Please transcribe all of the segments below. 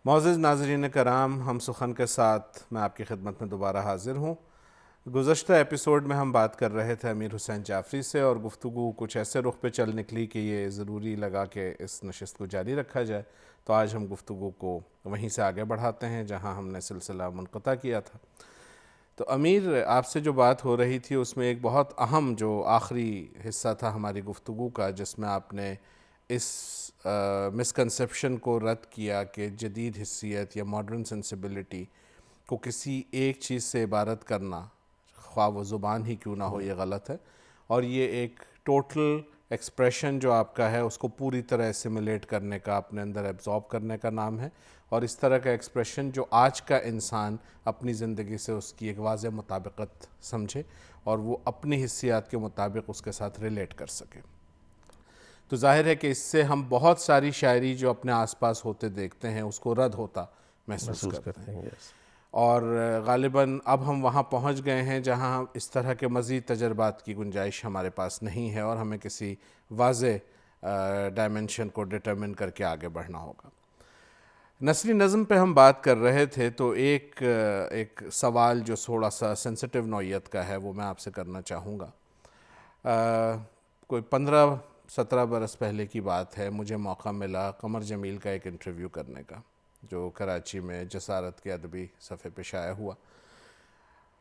معزز ناظرین کرام، ہم سخن کے ساتھ میں آپ کی خدمت میں دوبارہ حاضر ہوں۔ گزشتہ ایپیسوڈ میں ہم بات کر رہے تھے امیر حسین جعفری سے، اور گفتگو کچھ ایسے رخ پہ چل نکلی کہ یہ ضروری لگا کہ اس نشست کو جاری رکھا جائے۔ تو آج ہم گفتگو کو وہیں سے آگے بڑھاتے ہیں جہاں ہم نے سلسلہ منقطع کیا تھا۔ تو امیر، آپ سے جو بات ہو رہی تھی اس میں ایک بہت اہم جو آخری حصہ تھا ہماری گفتگو کا، جس میں آپ نے اس مسکنسیپشن کو رد کیا کہ جدید حسیت یا ماڈرن سینسیبلٹی کو کسی ایک چیز سے عبارت کرنا، خواہ وہ زبان ہی کیوں نہ ہو، یہ غلط ہے، اور یہ ایک ٹوٹل ایکسپریشن جو آپ کا ہے اس کو پوری طرح اسیمولیٹ کرنے کا، اپنے اندر ایبزارب کرنے کا نام ہے، اور اس طرح کا ایکسپریشن جو آج کا انسان اپنی زندگی سے اس کی ایک واضح مطابقت سمجھے اور وہ اپنی حسیات کے مطابق اس کے ساتھ ریلیٹ کر سکے۔ تو ظاہر ہے کہ اس سے ہم بہت ساری شاعری جو اپنے آس پاس ہوتے دیکھتے ہیں اس کو رد ہوتا محسوس کرتے ہیں، اور غالباً اب ہم وہاں پہنچ گئے ہیں جہاں اس طرح کے مزید تجربات کی گنجائش ہمارے پاس نہیں ہے، اور ہمیں کسی واضح ڈائمنشن کو ڈٹرمن کر کے آگے بڑھنا ہوگا۔ نثری نظم پہ ہم بات کر رہے تھے، تو ایک سوال جو تھوڑا سا سینسٹیو نوعیت کا ہے وہ میں آپ سے کرنا چاہوں گا۔ کوئی 15-17 برس پہلے کی بات ہے، مجھے موقع ملا قمر جمیل کا ایک انٹرویو کرنے کا، جو کراچی میں جسارت کے ادبی صفحے پہ شائع ہوا۔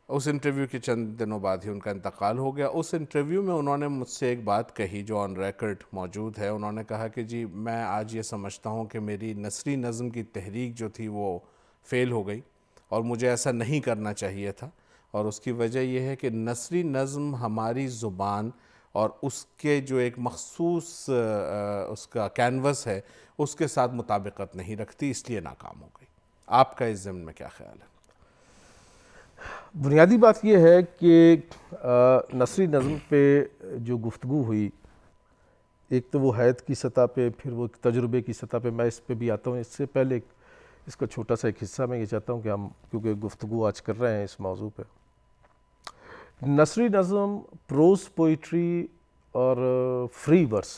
اس انٹرویو کے چند دنوں بعد ہی ان کا انتقال ہو گیا۔ اس انٹرویو میں انہوں نے مجھ سے ایک بات کہی جو آن ریکارڈ موجود ہے۔ انہوں نے کہا کہ جی، میں آج یہ سمجھتا ہوں کہ میری نثری نظم کی تحریک جو تھی وہ فیل ہو گئی، اور مجھے ایسا نہیں کرنا چاہیے تھا، اور اس کی وجہ یہ ہے کہ نثری نظم ہماری زبان اور اس کے جو ایک مخصوص اس کا کینوس ہے اس کے ساتھ مطابقت نہیں رکھتی، اس لیے ناکام ہو گئی۔ آپ کا اس ضمن میں کیا خیال ہے؟ بنیادی بات یہ ہے کہ نثری نظم پہ جو گفتگو ہوئی، ایک تو وہ حیت کی سطح پہ، پھر وہ تجربے کی سطح پہ، میں اس پہ بھی آتا ہوں۔ اس سے پہلے اس کا چھوٹا سا ایک حصہ میں یہ چاہتا ہوں کہ ہم کیونکہ گفتگو آج کر رہے ہیں اس موضوع پہ، نثری نظم، پروز پوئٹری اور فری ورس،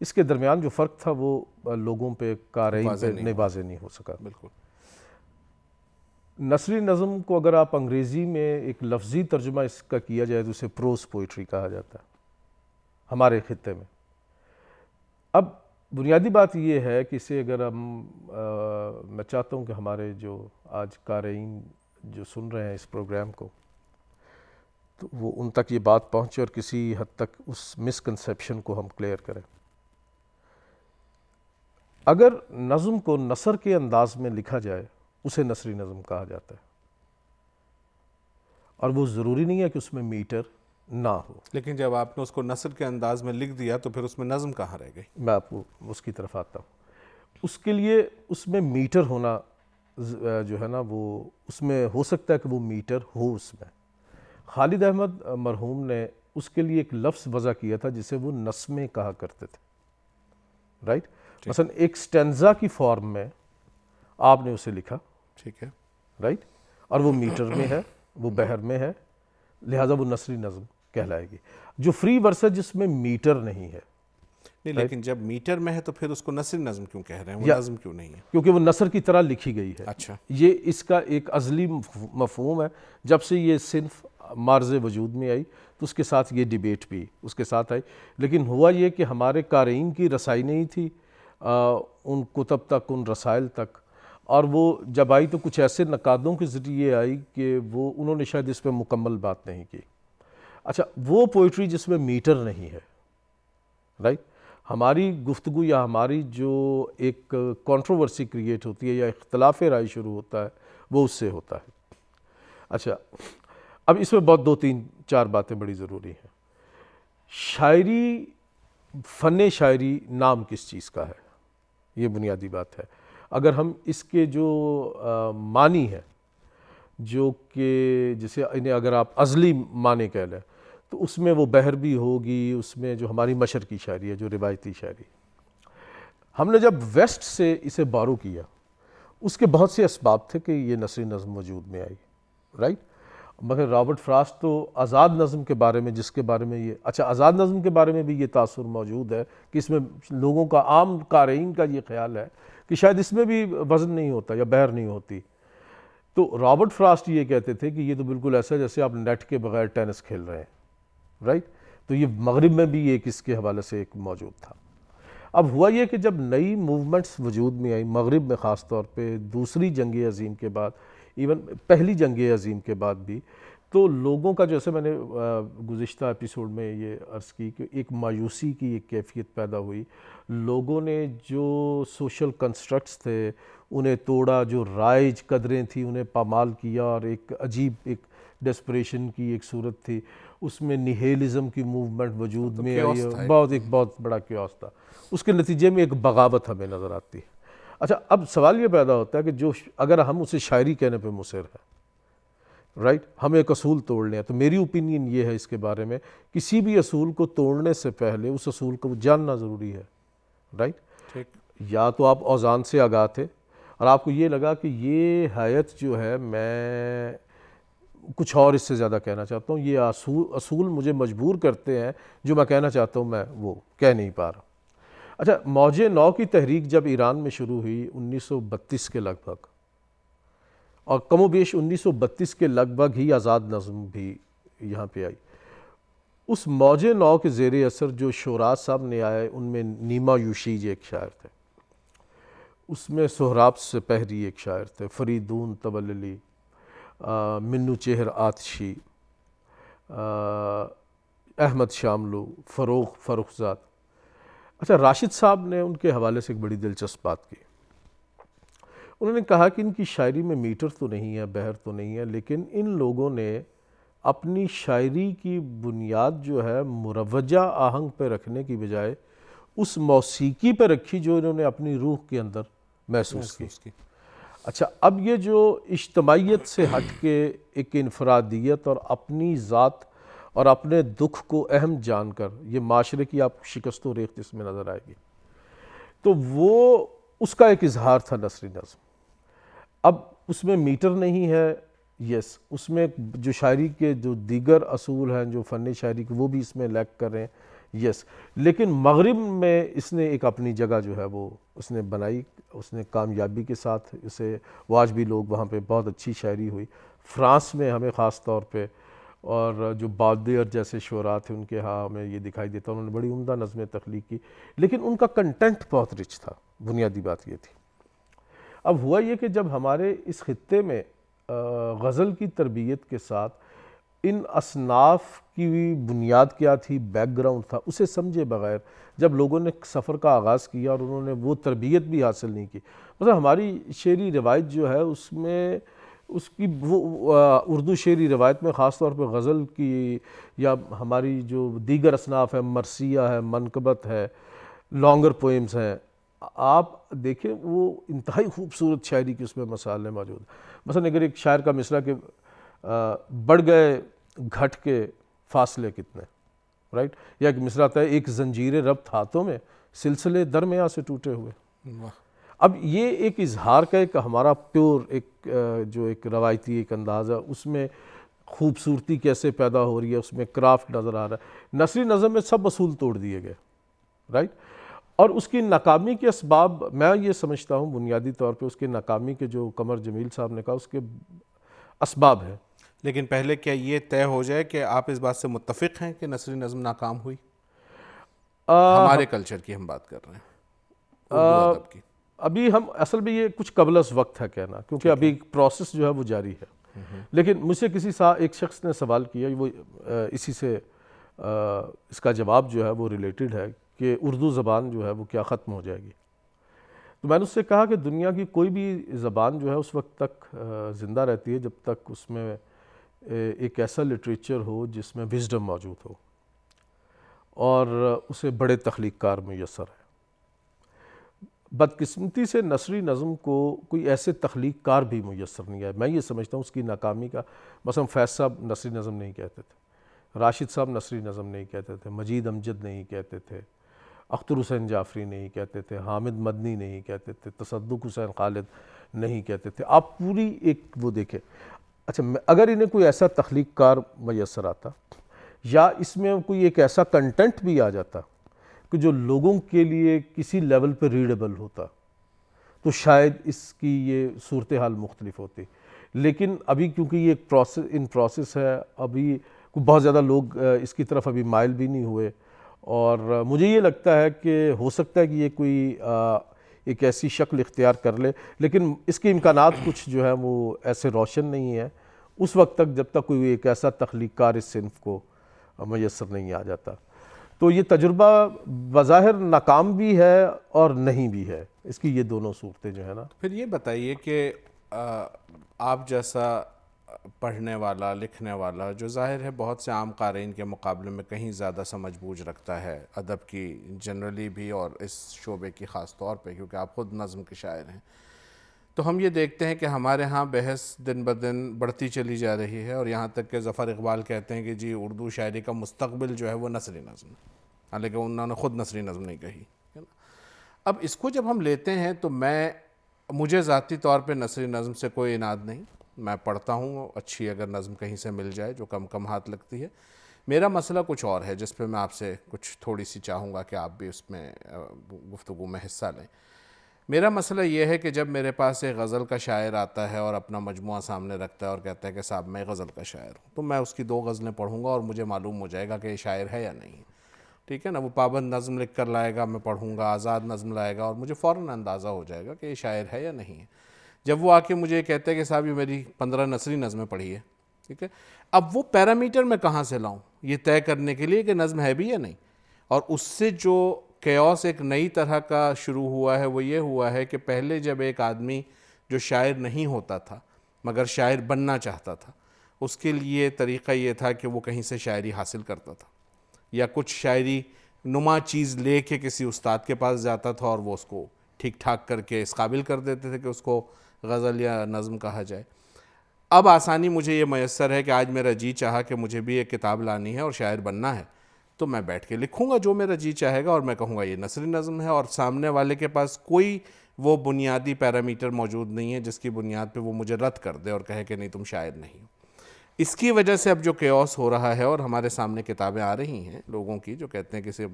اس کے درمیان جو فرق تھا وہ لوگوں پہ، قارئین پہ واضح نہیں ہو سکا۔ بالکل۔ نثری نظم کو اگر آپ انگریزی میں ایک لفظی ترجمہ اس کا کیا جائے تو اسے پروز پوئٹری کہا جاتا ہے ہمارے خطے میں۔ اب بنیادی بات یہ ہے کہ اسے اگر میں چاہتا ہوں کہ ہمارے جو آج قارئین جو سن رہے ہیں اس پروگرام کو، تو وہ ان تک یہ بات پہنچے اور کسی حد تک اس مسکنسیپشن کو ہم کلیئر کریں۔ اگر نظم کو نثر کے انداز میں لکھا جائے اسے نثری نظم کہا جاتا ہے، اور وہ ضروری نہیں ہے کہ اس میں میٹر نہ ہو۔ لیکن جب آپ نے اس کو نثر کے انداز میں لکھ دیا تو پھر اس میں نظم کہاں رہ گئی؟ میں آپ کو اس کی طرف آتا ہوں۔ اس کے لیے اس میں میٹر ہونا جو ہے نا، وہ اس میں ہو سکتا ہے کہ وہ میٹر ہو اس میں۔ خالد احمد مرحوم نے اس کے لیے ایک لفظ وضع کیا تھا جسے وہ نسمیں کہا کرتے تھے، رائٹ؟ مثلا ایک سٹینزا کی فارم میں آپ نے اسے لکھا، ٹھیک ہے، رائٹ، اور وہ میٹر میں ہے، وہ بحر میں ہے، لہٰذا وہ نثری نظم کہلائے گی۔ جو فری ورس ہے جس میں میٹر نہیں ہے، نہیں، لیکن جب میٹر میں ہے تو پھر اس کو نثری نظم کیوں کہہ رہے ہیں؟ وہ نظم کیوں نہیں ہے؟ کیونکہ وہ نثر کی طرح لکھی گئی ہے۔ اچھا، یہ اس کا ایک ازلی مفہوم ہے۔ جب سے یہ صنف مارز وجود میں آئی تو اس کے ساتھ یہ ڈیبیٹ بھی اس کے ساتھ آئی، لیکن ہوا یہ کہ ہمارے قارئین کی رسائی نہیں تھی ان کتب تک، ان رسائل تک، اور وہ جب آئی تو کچھ ایسے نقادوں کے ذریعے آئی کہ وہ انہوں نے شاید اس پہ مکمل بات نہیں کی۔ اچھا، وہ پوئٹری جس میں میٹر نہیں ہے، رائٹ، ہماری گفتگو یا ہماری جو ایک کنٹروورسی کریٹ ہوتی ہے یا اختلاف رائے شروع ہوتا ہے وہ اس سے ہوتا ہے۔ اچھا، اب اس میں بہت 2-3-4 باتیں بڑی ضروری ہیں۔ شاعری، فن شاعری نام کس چیز کا ہے، یہ بنیادی بات ہے۔ اگر ہم اس کے جو معنی ہے، جو کہ جسے انہیں اگر آپ ازلی معنی کہہ لیں، تو اس میں وہ بحر بھی ہوگی، اس میں جو ہماری مشرقی شاعری ہے، جو روایتی شاعری، ہم نے جب ویسٹ سے اسے بارو کیا، اس کے بہت سے اسباب تھے کہ یہ نثری نظم وجود میں آئی، رائٹ۔ مگر رابرٹ فراسٹ تو آزاد نظم کے بارے میں، جس کے بارے میں یہ آزاد نظم کے بارے میں بھی یہ تاثر موجود ہے کہ اس میں لوگوں کا، عام قارئین کا یہ خیال ہے کہ شاید اس میں بھی وزن نہیں ہوتا یا بہر نہیں ہوتی. تو رابرٹ فراسٹ یہ کہتے تھے کہ یہ تو بالکل ایسا ہے جیسے آپ نیٹ کے بغیر ٹینس کھیل رہے ہیں، رائٹ. تو یہ مغرب میں بھی ایک اس کے حوالے سے ایک موجود تھا. اب ہوا یہ کہ جب نئی موومنٹس وجود میں آئی مغرب میں، خاص طور پہ دوسری جنگ عظیم کے بعد، ایون پہلی جنگ عظیم کے بعد بھی، تو لوگوں کا، جیسے میں نے گزشتہ ایپیسوڈ میں یہ عرض کی کہ ایک مایوسی کی ایک کیفیت پیدا ہوئی. لوگوں نے جو سوشل کنسٹرکٹس تھے انہیں توڑا، جو رائج قدریں تھیں انہیں پامال کیا، اور ایک عجیب ایک ڈیسپریشن کی ایک صورت تھی. اس میں نیہیلزم کی موومنٹ وجود میں آئی، ایک بہت بڑا کیوس تھا. اس کے نتیجے میں ایک بغاوت ہمیں نظر آتی ہے. اچھا، اب سوال یہ پیدا ہوتا ہے کہ جو اگر ہم اسے شاعری کہنے پہ مصر ہیں، رائٹ، ہم ایک اصول توڑ لیں، تو میری اوپینین یہ ہے اس کے بارے میں، کسی بھی اصول کو توڑنے سے پہلے اس اصول کو جاننا ضروری ہے، رائٹ. یا تو آپ اوزان سے آگاہ تھے اور آپ کو یہ لگا کہ یہ حیت جو ہے میں کچھ اور اس سے زیادہ کہنا چاہتا ہوں، یہ اصول مجھے مجبور کرتے ہیں جو میں کہنا چاہتا ہوں میں وہ کہہ نہیں پا رہا. اچھا، موج نو کی تحریک جب ایران میں شروع ہوئی 1932 کے لگ بھگ، اور کم و بیش 1932 کے لگ بھگ ہی آزاد نظم بھی یہاں پہ آئی. اس موج نو کے زیر اثر جو شعراء صاحب نے آئے ان میں نیما یوشیج ایک شاعر تھے، اس میں سہراب سپہری ایک شاعر تھے، فریدون تبللی، منو چہر آتشی، احمد شاملو، فروخزاد. اچھا، راشد صاحب نے ان کے حوالے سے ایک بڑی دلچسپ بات کی. انہوں نے کہا کہ ان کی شاعری میں میٹر تو نہیں ہے، بحر تو نہیں ہے، لیکن ان لوگوں نے اپنی شاعری کی بنیاد جو ہے مروجہ آہنگ پہ رکھنے کی بجائے اس موسیقی پہ رکھی جو انہوں نے اپنی روح کے اندر محسوس کی. اچھا، اب یہ جو اجتماعیت سے ہٹ کے ایک انفرادیت اور اپنی ذات اور اپنے دکھ کو اہم جان کر، یہ معاشرے کی آپ شکست و ریخت اس میں نظر آئے گی، تو وہ اس کا ایک اظہار تھا نثری نظم. اب اس میں میٹر نہیں ہے، یس، اس میں جو شاعری کے جو دیگر اصول ہیں جو فن شاعری کے وہ بھی اس میں لیک کر رہے ہیں، یس، لیکن مغرب میں اس نے ایک اپنی جگہ جو ہے وہ اس نے بنائی، اس نے کامیابی کے ساتھ اسے، وہ آج بھی لوگ وہاں پہ بہت اچھی شاعری ہوئی. فرانس میں ہمیں خاص طور پہ، اور جو بادر جیسے شعراء تھے ان کے ہاں ہمیں یہ دکھائی دیتا، انہوں نے بڑی عمدہ نظمیں تخلیق کی، لیکن ان کا کنٹینٹ بہت رچ تھا. بنیادی بات یہ تھی. اب ہوا یہ کہ جب ہمارے اس خطے میں غزل کی تربیت کے ساتھ ان اصناف کی بنیاد کیا تھی، بیک گراؤنڈ تھا، اسے سمجھے بغیر جب لوگوں نے سفر کا آغاز کیا اور انہوں نے وہ تربیت بھی حاصل نہیں کی. مثلا ہماری شعری روایت جو ہے اس میں اس کی وہ اردو شعری روایت میں خاص طور پہ غزل کی یا ہماری جو دیگر اصناف ہیں، مرثیہ ہے، منقبت ہے، لانگر پوئمز ہیں، آپ دیکھیں وہ انتہائی خوبصورت شاعری کی اس میں مسائل موجود ہیں. مثلا اگر ایک شاعر کا مصرع کہ بڑھ گئے گھٹ کے فاصلے کتنے، رائٹ، یا ایک مصرع آتا ہے ایک زنجیر ربط ہاتھوں میں، سلسلے درمیاں سے ٹوٹے ہوئے. اب یہ ایک اظہار کا ایک ہمارا پیور ایک جو ایک روایتی ایک انداز ہے، اس میں خوبصورتی کیسے پیدا ہو رہی ہے، اس میں کرافٹ نظر آ رہا ہے. نثری نظم میں سب اصول توڑ دیے گئے، رائٹ. اور اس کی ناکامی کے اسباب میں یہ سمجھتا ہوں بنیادی طور پہ اس کی ناکامی کے جو قمر جمیل صاحب نے کہا اس کے اسباب ہیں. لیکن پہلے کیا یہ طے ہو جائے کہ آپ اس بات سے متفق ہیں کہ نثری نظم ناکام ہوئی؟ ہمارے کلچر کی ہم بات کر رہے ہیں، اردو ادب کی. ابھی ہم اصل میں یہ کچھ قبل از وقت ہے کہنا، کیونکہ ابھی پروسیس جو ہے وہ جاری ہے. لیکن مجھ سے ایک شخص نے سوال کیا، وہ اسی سے اس کا جواب جو ہے وہ ریلیٹڈ ہے کہ اردو زبان جو ہے وہ کیا ختم ہو جائے گی. تو میں نے اس سے کہا کہ دنیا کی کوئی بھی زبان جو ہے اس وقت تک زندہ رہتی ہے جب تک اس میں ایک ایسا لٹریچر ہو جس میں وزڈم موجود ہو اور اسے بڑے تخلیق کار میسر ہے. بدقسمتی سے نثری نظم کو کوئی ایسے تخلیق کار بھی میسر نہیں ہے. میں یہ سمجھتا ہوں اس کی ناکامی کا، مثلا فیض صاحب نثری نظم نہیں کہتے تھے، راشد صاحب نثری نظم نہیں کہتے تھے، مجید امجد نہیں کہتے تھے، اختر حسین جعفری نہیں کہتے تھے، حامد مدنی نہیں کہتے تھے، تصدق حسین خالد نہیں کہتے تھے. آپ پوری ایک وہ دیکھیں. اچھا، اگر انہیں کوئی ایسا تخلیق کار میسر آتا یا اس میں کوئی ایک ایسا کنٹینٹ بھی آ جاتا کہ جو لوگوں کے لیے کسی لیول پہ ریڈیبل ہوتا، تو شاید اس کی یہ صورتحال مختلف ہوتی. لیکن ابھی کیونکہ یہ ایک پروسیس ہے، ابھی بہت زیادہ لوگ اس کی طرف ابھی مائل بھی نہیں ہوئے، اور مجھے یہ لگتا ہے کہ ہو سکتا ہے کہ یہ کوئی ایک ایسی شکل اختیار کر لے، لیکن اس کے امکانات کچھ جو ہے وہ ایسے روشن نہیں ہیں اس وقت تک جب تک کوئی ایک ایسا تخلیق کار اس صنف کو میسر نہیں آ جاتا. تو یہ تجربہ بظاہر ناکام بھی ہے اور نہیں بھی ہے، اس کی یہ دونوں صورتیں جو ہے نا. پھر یہ بتائیے کہ آپ جیسا پڑھنے والا لکھنے والا، جو ظاہر ہے بہت سے عام قارئین کے مقابلے میں کہیں زیادہ سمجھ بوجھ رکھتا ہے ادب کی جنرلی بھی اور اس شعبے کی خاص طور پہ، کیونکہ آپ خود نظم کے شاعر ہیں، تو ہم یہ دیکھتے ہیں کہ ہمارے ہاں بحث دن بدن بڑھتی چلی جا رہی ہے، اور یہاں تک کہ ظفر اقبال کہتے ہیں کہ جی اردو شاعری کا مستقبل جو ہے وہ نثری نظم ہے، حالانکہ انہوں نے خود نثری نظم نہیں کہی ہے نا. اب اس کو جب ہم لیتے ہیں تو مجھے ذاتی طور پہ نثری نظم سے کوئی اناد نہیں، میں پڑھتا ہوں اچھی اگر نظم کہیں سے مل جائے جو کم ہاتھ لگتی ہے. میرا مسئلہ کچھ اور ہے جس پہ میں آپ سے کچھ تھوڑی سی چاہوں گا کہ آپ بھی اس میں گفتگو میں حصہ لیں. میرا مسئلہ یہ ہے کہ جب میرے پاس ایک غزل کا شاعر آتا ہے اور اپنا مجموعہ سامنے رکھتا ہے اور کہتا ہے کہ صاحب میں غزل کا شاعر ہوں، تو میں اس کی 2 غزلیں پڑھوں گا اور مجھے معلوم ہو جائے گا کہ یہ شاعر ہے یا نہیں. ٹھیک ہے نا. وہ پابند نظم لکھ کر لائے گا، میں پڑھوں گا، آزاد نظم لائے گا، اور مجھے فوراً اندازہ ہو جائے گا کہ یہ شاعر ہے یا نہیں ہے. جب وہ آ کے مجھے کہتے ہیں کہ صاحب یہ میری 15 نثری نظمیں پڑھی ہے، ٹھیک ہے، اب وہ پیرامیٹر میں کہاں سے لاؤں یہ طے کرنے کے لیے کہ نظم ہے بھی یا نہیں. اور اس سے جو کیوس ایک نئی طرح کا شروع ہوا ہے وہ یہ ہوا ہے کہ پہلے جب ایک آدمی جو شاعر نہیں ہوتا تھا مگر شاعر بننا چاہتا تھا، اس کے لیے طریقہ یہ تھا کہ وہ کہیں سے شاعری حاصل کرتا تھا یا کچھ شاعری نما چیز لے کے کسی استاد کے پاس جاتا تھا اور وہ اس کو ٹھیک ٹھاک کر کے اس قابل کر دیتے تھے کہ اس کو غزل یا نظم کہا جائے. اب آسانی مجھے یہ میسر ہے کہ آج میرا جی چاہا کہ مجھے بھی ایک کتاب لانی ہے اور شاعر بننا ہے، تو میں بیٹھ کے لکھوں گا جو میرا جی چاہے گا اور میں کہوں گا یہ نثری نظم ہے، اور سامنے والے کے پاس کوئی وہ بنیادی پیرامیٹر موجود نہیں ہے جس کی بنیاد پہ وہ مجھے رد کر دے اور کہے کہ نہیں تم شاعر نہیں ہو. اس کی وجہ سے اب جو کیوس ہو رہا ہے اور ہمارے سامنے کتابیں آ رہی ہیں لوگوں کی جو کہتے ہیں کہ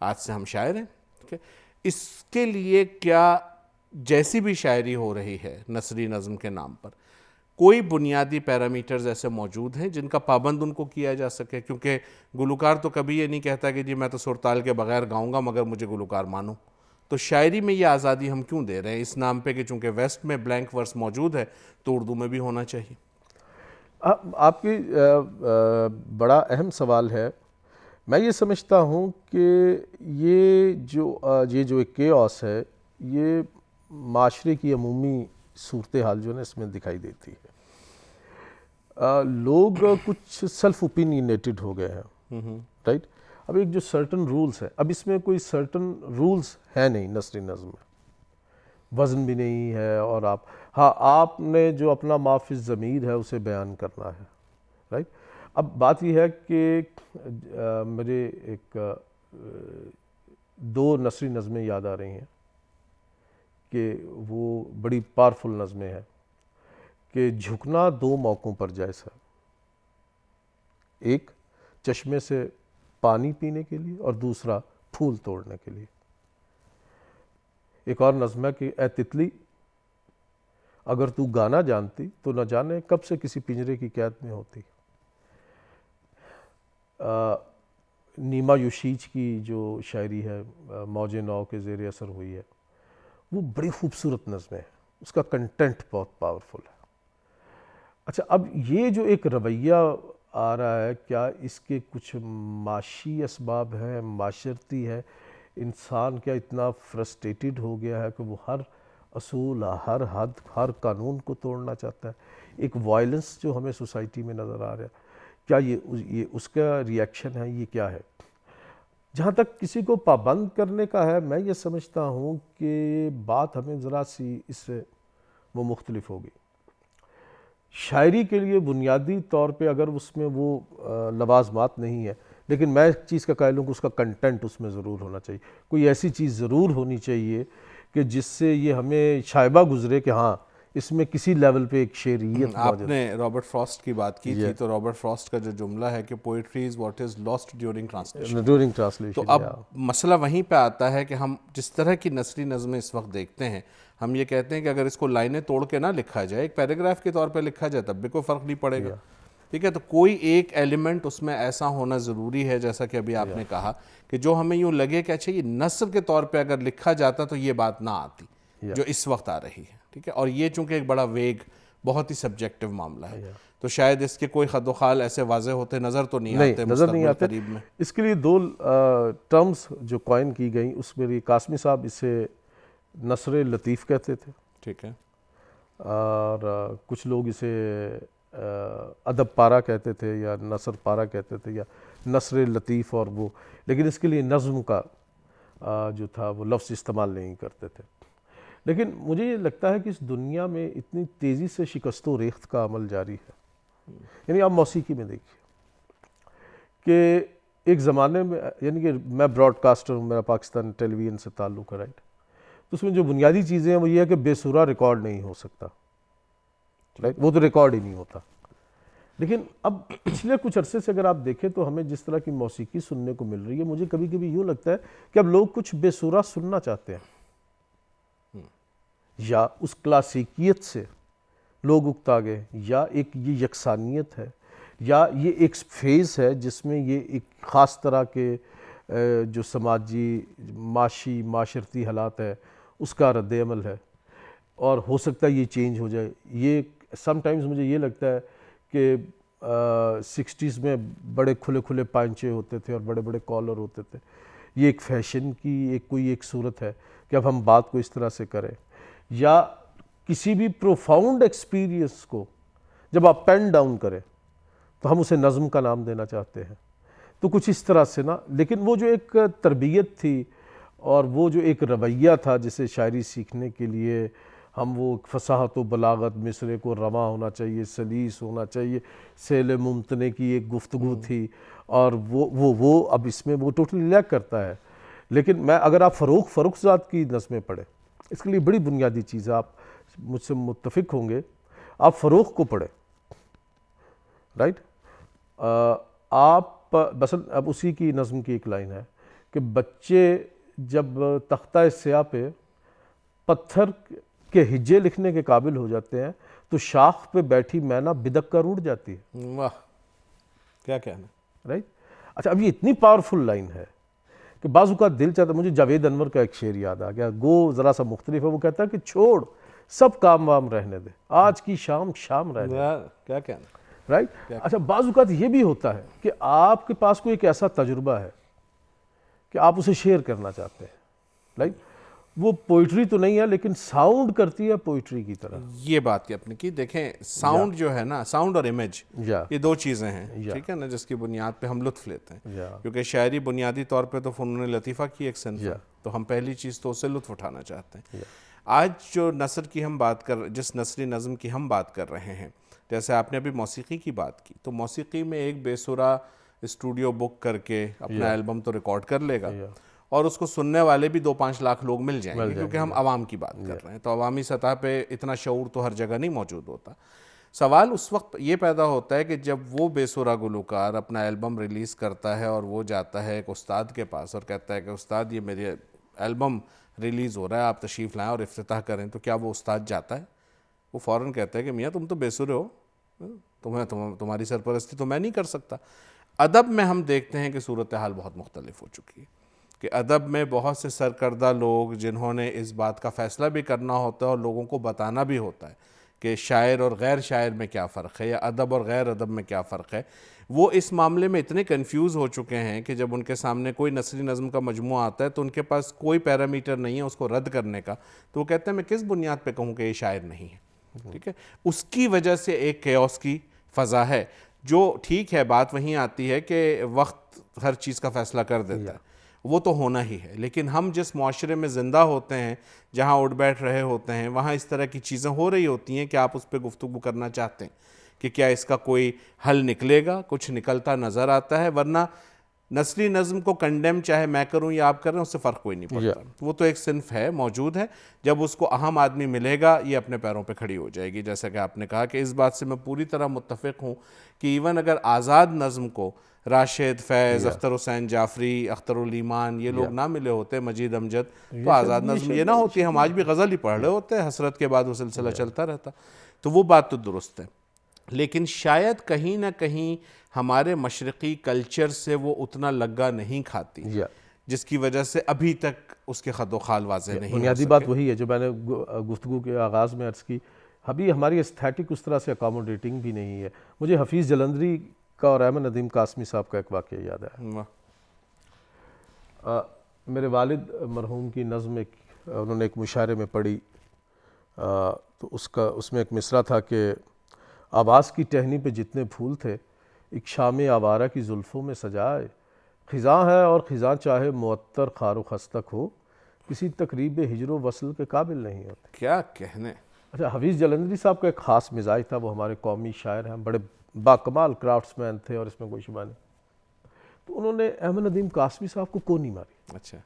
آج سے ہم شاعر ہیں، ٹھیک ہے، اس کے لیے کیا جیسی بھی شاعری ہو رہی ہے نثری نظم کے نام پر کوئی بنیادی پیرامیٹرز ایسے موجود ہیں جن کا پابند ان کو کیا جا سکے؟ کیونکہ گلوکار تو کبھی یہ نہیں کہتا کہ جی میں تو سرتال کے بغیر گاؤں گا مگر مجھے گلوکار مانو. تو شاعری میں یہ آزادی ہم کیوں دے رہے ہیں اس نام پہ کہ چونکہ ویسٹ میں بلینک ورس موجود ہے تو اردو میں بھی ہونا چاہیے؟ آپ کی بڑا اہم سوال ہے. میں یہ سمجھتا ہوں کہ یہ جو ایک کیوس ہے یہ معاشرے کی عمومی صورتحال جو ہے اس میں دکھائی دیتی ہے. لوگ کچھ سیلف اوپینینیٹڈ ہو گئے ہیں، رائٹ. اب ایک جو سرٹن رولز ہے، اب اس میں کوئی سرٹن رولز ہے نہیں نثری نظم میں، وزن بھی نہیں ہے، اور آپ نے جو اپنا ما فی الضمیر ہے اسے بیان کرنا ہے، رائٹ. اب بات یہ ہے کہ میرے ایک 2 نثری نظمیں یاد آ رہی ہیں کہ وہ بڑی پاورفل نظمیں ہیں کہ جھکنا 2 موقعوں پر جائز ہے، ایک چشمے سے پانی پینے کے لیے اور دوسرا پھول توڑنے کے لیے. ایک اور نظم ہے کہ اے تتلی اگر تو گانا جانتی تو نہ جانے کب سے کسی پنجرے کی قید میں ہوتی. نیما یوشیچ کی جو شاعری ہے موج نو کے زیر اثر ہوئی ہے وہ بڑی خوبصورت نظمیں ہیں، اس کا کنٹینٹ بہت پاورفل ہے. اچھا، اب یہ جو ایک رویہ آ رہا ہے کیا اس کے کچھ معاشی اسباب ہیں، معاشرتی ہے؟ انسان کیا اتنا فرسٹریٹڈ ہو گیا ہے کہ وہ ہر اصول، ہر حد، ہر قانون کو توڑنا چاہتا ہے؟ ایک وائلنس جو ہمیں سوسائٹی میں نظر آ رہا ہے، کیا یہ اس کا ریئیکشن ہے؟ یہ کیا ہے؟ جہاں تک کسی کو پابند کرنے کا ہے، میں یہ سمجھتا ہوں کہ بات ہمیں ذرا سی اس سے وہ مختلف ہوگی. شاعری کے لیے بنیادی طور پہ اگر اس میں وہ لوازمات نہیں ہے، لیکن میں ایک چیز کا قائل ہوں کہ اس کا کنٹینٹ اس میں ضرور ہونا چاہیے. کوئی ایسی چیز ضرور ہونی چاہیے کہ جس سے یہ ہمیں شائبہ گزرے کہ ہاں اس میں کسی لیول پہ ایک شعریت آپ نے رابرٹ فراسٹ کی بات کی تھی، تو رابرٹ فراسٹ کا جو جملہ ہے کہ poetry is what is last during translation, during translation. تو اب مسئلہ وہیں پہ آتا ہے کہ ہم جس طرح کی نثری نظمیں اس وقت دیکھتے ہیں، ہم یہ کہتے ہیں کہ اگر اس کو لائنیں توڑ کے نہ لکھا جائے، ایک پیراگراف کے طور پہ لکھا جائے، تب بھی کوئی فرق نہیں پڑے گا. ٹھیک ہے، تو کوئی ایک ایلیمنٹ اس میں ایسا ہونا ضروری ہے، جیسا کہ ابھی آپ نے کہا، کہ جو ہمیں یوں لگے کہ اچھا یہ نثر کے طور پہ اگر لکھا جاتا تو یہ بات نہ آتی جو اس وقت آ رہی ہے. ٹھیک ہے، اور یہ چونکہ ایک بڑا ویگ، بہت ہی سبجیکٹو معاملہ ہے، تو شاید اس کے کوئی خد و خال ایسے واضح ہوتے نظر تو نہیں آتے مستقبل قریب میں. اس کے لیے دو ٹرمز جو کوائن کی گئیں، اس میں قاسمی صاحب اسے نثر لطیف کہتے تھے. ٹھیک ہے، اور کچھ لوگ اسے ادب پارا کہتے تھے، یا نثر پارا کہتے تھے، یا نثر لطیف، اور وہ لیکن اس کے لیے نظم کا جو تھا وہ لفظ استعمال نہیں کرتے تھے. لیکن مجھے یہ لگتا ہے کہ اس دنیا میں اتنی تیزی سے شکست و ریخت کا عمل جاری ہے. یعنی آپ موسیقی میں دیکھیے کہ ایک زمانے میں، یعنی کہ میں براڈ کاسٹر ہوں، میرا پاکستان ٹیلی ویژن سے تعلق ہے، رائٹ، تو اس میں جو بنیادی چیزیں ہیں وہ یہ ہے کہ بے سرا ریکارڈ نہیں ہو سکتا، رائٹ، وہ تو ریکارڈ ہی نہیں ہوتا. لیکن اب پچھلے کچھ عرصے سے اگر آپ دیکھیں تو ہمیں جس طرح کی موسیقی سننے کو مل رہی ہے، مجھے کبھی کبھی یوں لگتا ہے کہ اب لوگ کچھ بے سرا سننا چاہتے ہیں، یا اس کلاسیکیت سے لوگ اکتا گئے، یا ایک یہ یکسانیت ہے، یا یہ ایک فیز ہے جس میں یہ ایک خاص طرح کے جو سماجی معاشرتی حالات ہے اس کا رد عمل ہے، اور ہو سکتا ہے یہ چینج ہو جائے. یہ سم ٹائمز مجھے یہ لگتا ہے کہ 60s میں بڑے کھلے کھلے پائنچے ہوتے تھے اور بڑے بڑے کالر ہوتے تھے، یہ ایک فیشن کی کوئی ایک صورت ہے کہ اب ہم بات کو اس طرح سے کریں. یا کسی بھی پروفاؤنڈ ایکسپیرینس کو جب آپ پین ڈاؤن کریں تو ہم اسے نظم کا نام دینا چاہتے ہیں. تو کچھ اس طرح سے نا، لیکن وہ جو ایک تربیت تھی اور وہ جو ایک رویہ تھا جسے شاعری سیکھنے کے لیے ہم وہ فصاحت و بلاغت، مصرے کو رواں ہونا چاہیے، سلیس ہونا چاہیے، سیل ممتنے کی ایک گفتگو تھی، اور وہ اب اس میں وہ ٹوٹلی لیک کرتا ہے. لیکن میں اگر آپ فروخزاد کی نظمیں پڑھیں، اس کے لیے بڑی بنیادی چیز ہے، آپ مجھ سے متفق ہوں گے، آپ فروخ کو پڑھیں، رائٹ. آپ مثلا اب اسی کی نظم کی ایک لائن ہے کہ بچے جب تختہ سیاہ پہ پتھر کے ہجے لکھنے کے قابل ہو جاتے ہیں تو شاخ پہ بیٹھی مینا بدک کر اڑ جاتی ہے. واہ، کیا کہنا، رائٹ. اچھا، اب یہ اتنی پاورفل لائن ہے کہ بعض اوقات دل چاہتا ہے. مجھے جاوید انور کا ایک شعر یاد آ گیا، گو ذرا سا مختلف ہے. وہ کہتا ہے کہ چھوڑ سب کام وام رہنے دے، آج کی شام شام رہنے دے. کیا کہنا، رائٹ. اچھا، بعض اوقات یہ بھی ہوتا ہے کہ آپ کے پاس کوئی ایک ایسا تجربہ ہے کہ آپ اسے شیئر کرنا چاہتے ہیں، رائٹ. وہ پوئٹری تو نہیں ہے لیکن ساؤنڈ کرتی ہے پوئٹری کی طرح. یہ بات کی اپنے کی دیکھیں، ساؤنڈ جو ہے نا، ساؤنڈ اور امیج، یہ دو چیزیں ہیں، ٹھیک ہے نا، جس کی بنیاد پہ ہم لطف لیتے ہیں. کیونکہ شاعری بنیادی طور پہ تو فنون لطیفہ کی ایک صنف ہے، تو ہم پہلی چیز تو اسے لطف اٹھانا چاہتے ہیں. آج جو نثر کی ہم بات جس نثری نظم کی ہم بات کر رہے ہیں، جیسے آپ نے ابھی موسیقی کی بات کی، تو موسیقی میں ایک بے سرا اسٹوڈیو بک کر کے اپنا البم تو ریکارڈ کر لے گا، اور اس کو سننے والے بھی 2-5 لاکھ لوگ مل جائیں گے، کیونکہ ہم عوام کی بات کر رہے ہیں، تو عوامی سطح پہ اتنا شعور تو ہر جگہ نہیں موجود ہوتا. سوال اس وقت یہ پیدا ہوتا ہے کہ جب وہ بے سرا گلوکار اپنا البم ریلیز کرتا ہے اور وہ جاتا ہے ایک استاد کے پاس اور کہتا ہے کہ استاد یہ میرے البم ریلیز ہو رہا ہے، آپ تشریف لائیں اور افتتاح کریں، تو کیا وہ استاد جاتا ہے؟ وہ فوراً کہتا ہے کہ میاں تم تو بے سرے ہو، تمہاری سرپرستی تو میں نہیں کر سکتا. ادب میں ہم دیکھتے ہیں کہ صورتحال بہت مختلف ہو چکی ہے، کہ ادب میں بہت سے سرکردہ لوگ جنہوں نے اس بات کا فیصلہ بھی کرنا ہوتا ہے اور لوگوں کو بتانا بھی ہوتا ہے کہ شاعر اور غیر شاعر میں کیا فرق ہے، یا ادب اور غیر ادب میں کیا فرق ہے، وہ اس معاملے میں اتنے کنفیوز ہو چکے ہیں کہ جب ان کے سامنے کوئی نثری نظم کا مجموعہ آتا ہے تو ان کے پاس کوئی پیرامیٹر نہیں ہے اس کو رد کرنے کا، تو وہ کہتے ہیں میں کس بنیاد پہ کہوں کہ یہ شاعر نہیں ہے. ٹھیک ہے، اس کی وجہ سے ایک کیوس کی فضا ہے، جو ٹھیک ہے، بات وہیں آتی ہے کہ وقت ہر چیز کا فیصلہ کر دیتا ہے، وہ تو ہونا ہی ہے. لیکن ہم جس معاشرے میں زندہ ہوتے ہیں، جہاں اٹھ بیٹھ رہے ہوتے ہیں، وہاں اس طرح کی چیزیں ہو رہی ہوتی ہیں کہ آپ اس پہ گفتگو کرنا چاہتے ہیں کہ کیا اس کا کوئی حل نکلے گا. کچھ نکلتا نظر آتا ہے، ورنہ نثری نظم کو کنڈیم چاہے میں کروں یا آپ کر رہے ہیں اس سے فرق کوئی نہیں پڑتا. وہ تو ایک صنف ہے, موجود ہے, جب اس کو اہم آدمی ملے گا یہ اپنے پیروں پہ کھڑی ہو جائے گی. جیسا کہ آپ نے کہا کہ اس بات سے میں پوری طرح متفق ہوں کہ ایون اگر آزاد نظم کو راشد, فیض, اختر حسین جعفری, اختر الایمان یہ لوگ نہ ملے ہوتے, مجید امجد, تو آزاد نظم یہ نہ ہوتی. ہم آج بھی غزل ہی پڑھ رہے ہوتے, حسرت کے بعد وہ سلسلہ چلتا رہتا. تو وہ بات تو درست ہے, لیکن شاید کہیں نہ کہیں ہمارے مشرقی کلچر سے وہ اتنا لگا نہیں کھاتی, جس کی وجہ سے ابھی تک اس کے خد و خال واضح نہیں. بنیادی بات وہی ہے جو میں نے گفتگو کے آغاز میں عرض کی, ابھی ہماری استھیٹک اس طرح سے اکاموڈیٹنگ بھی نہیں ہے. مجھے حفیظ جلندری کا اور احمد ندیم قاسمی صاحب کا ایک واقعہ یاد ہے. میرے والد مرحوم کی نظم انہوں نے ایک مشاعرے میں پڑھی, تو اس میں ایک مصرع تھا کہ آواز کی ٹہنی پہ جتنے پھول تھے ایک شام آوارہ کی زلفوں میں سجائے, خزاں ہے اور خزاں چاہے معطر خار و خستک ہو, کسی تقریب ہجر و وصل کے قابل نہیں ہوتے. کیا کہنے. اچھا, حفیظ جلندری صاحب کا ایک خاص مزاج تھا, وہ ہمارے قومی شاعر ہیں, بڑے باکمال کرافٹس مین تھے اور اس میں کوئی شبہ نہیں. تو انہوں نے احمد ندیم قاسمی صاحب کو کونی ماری. اچھا.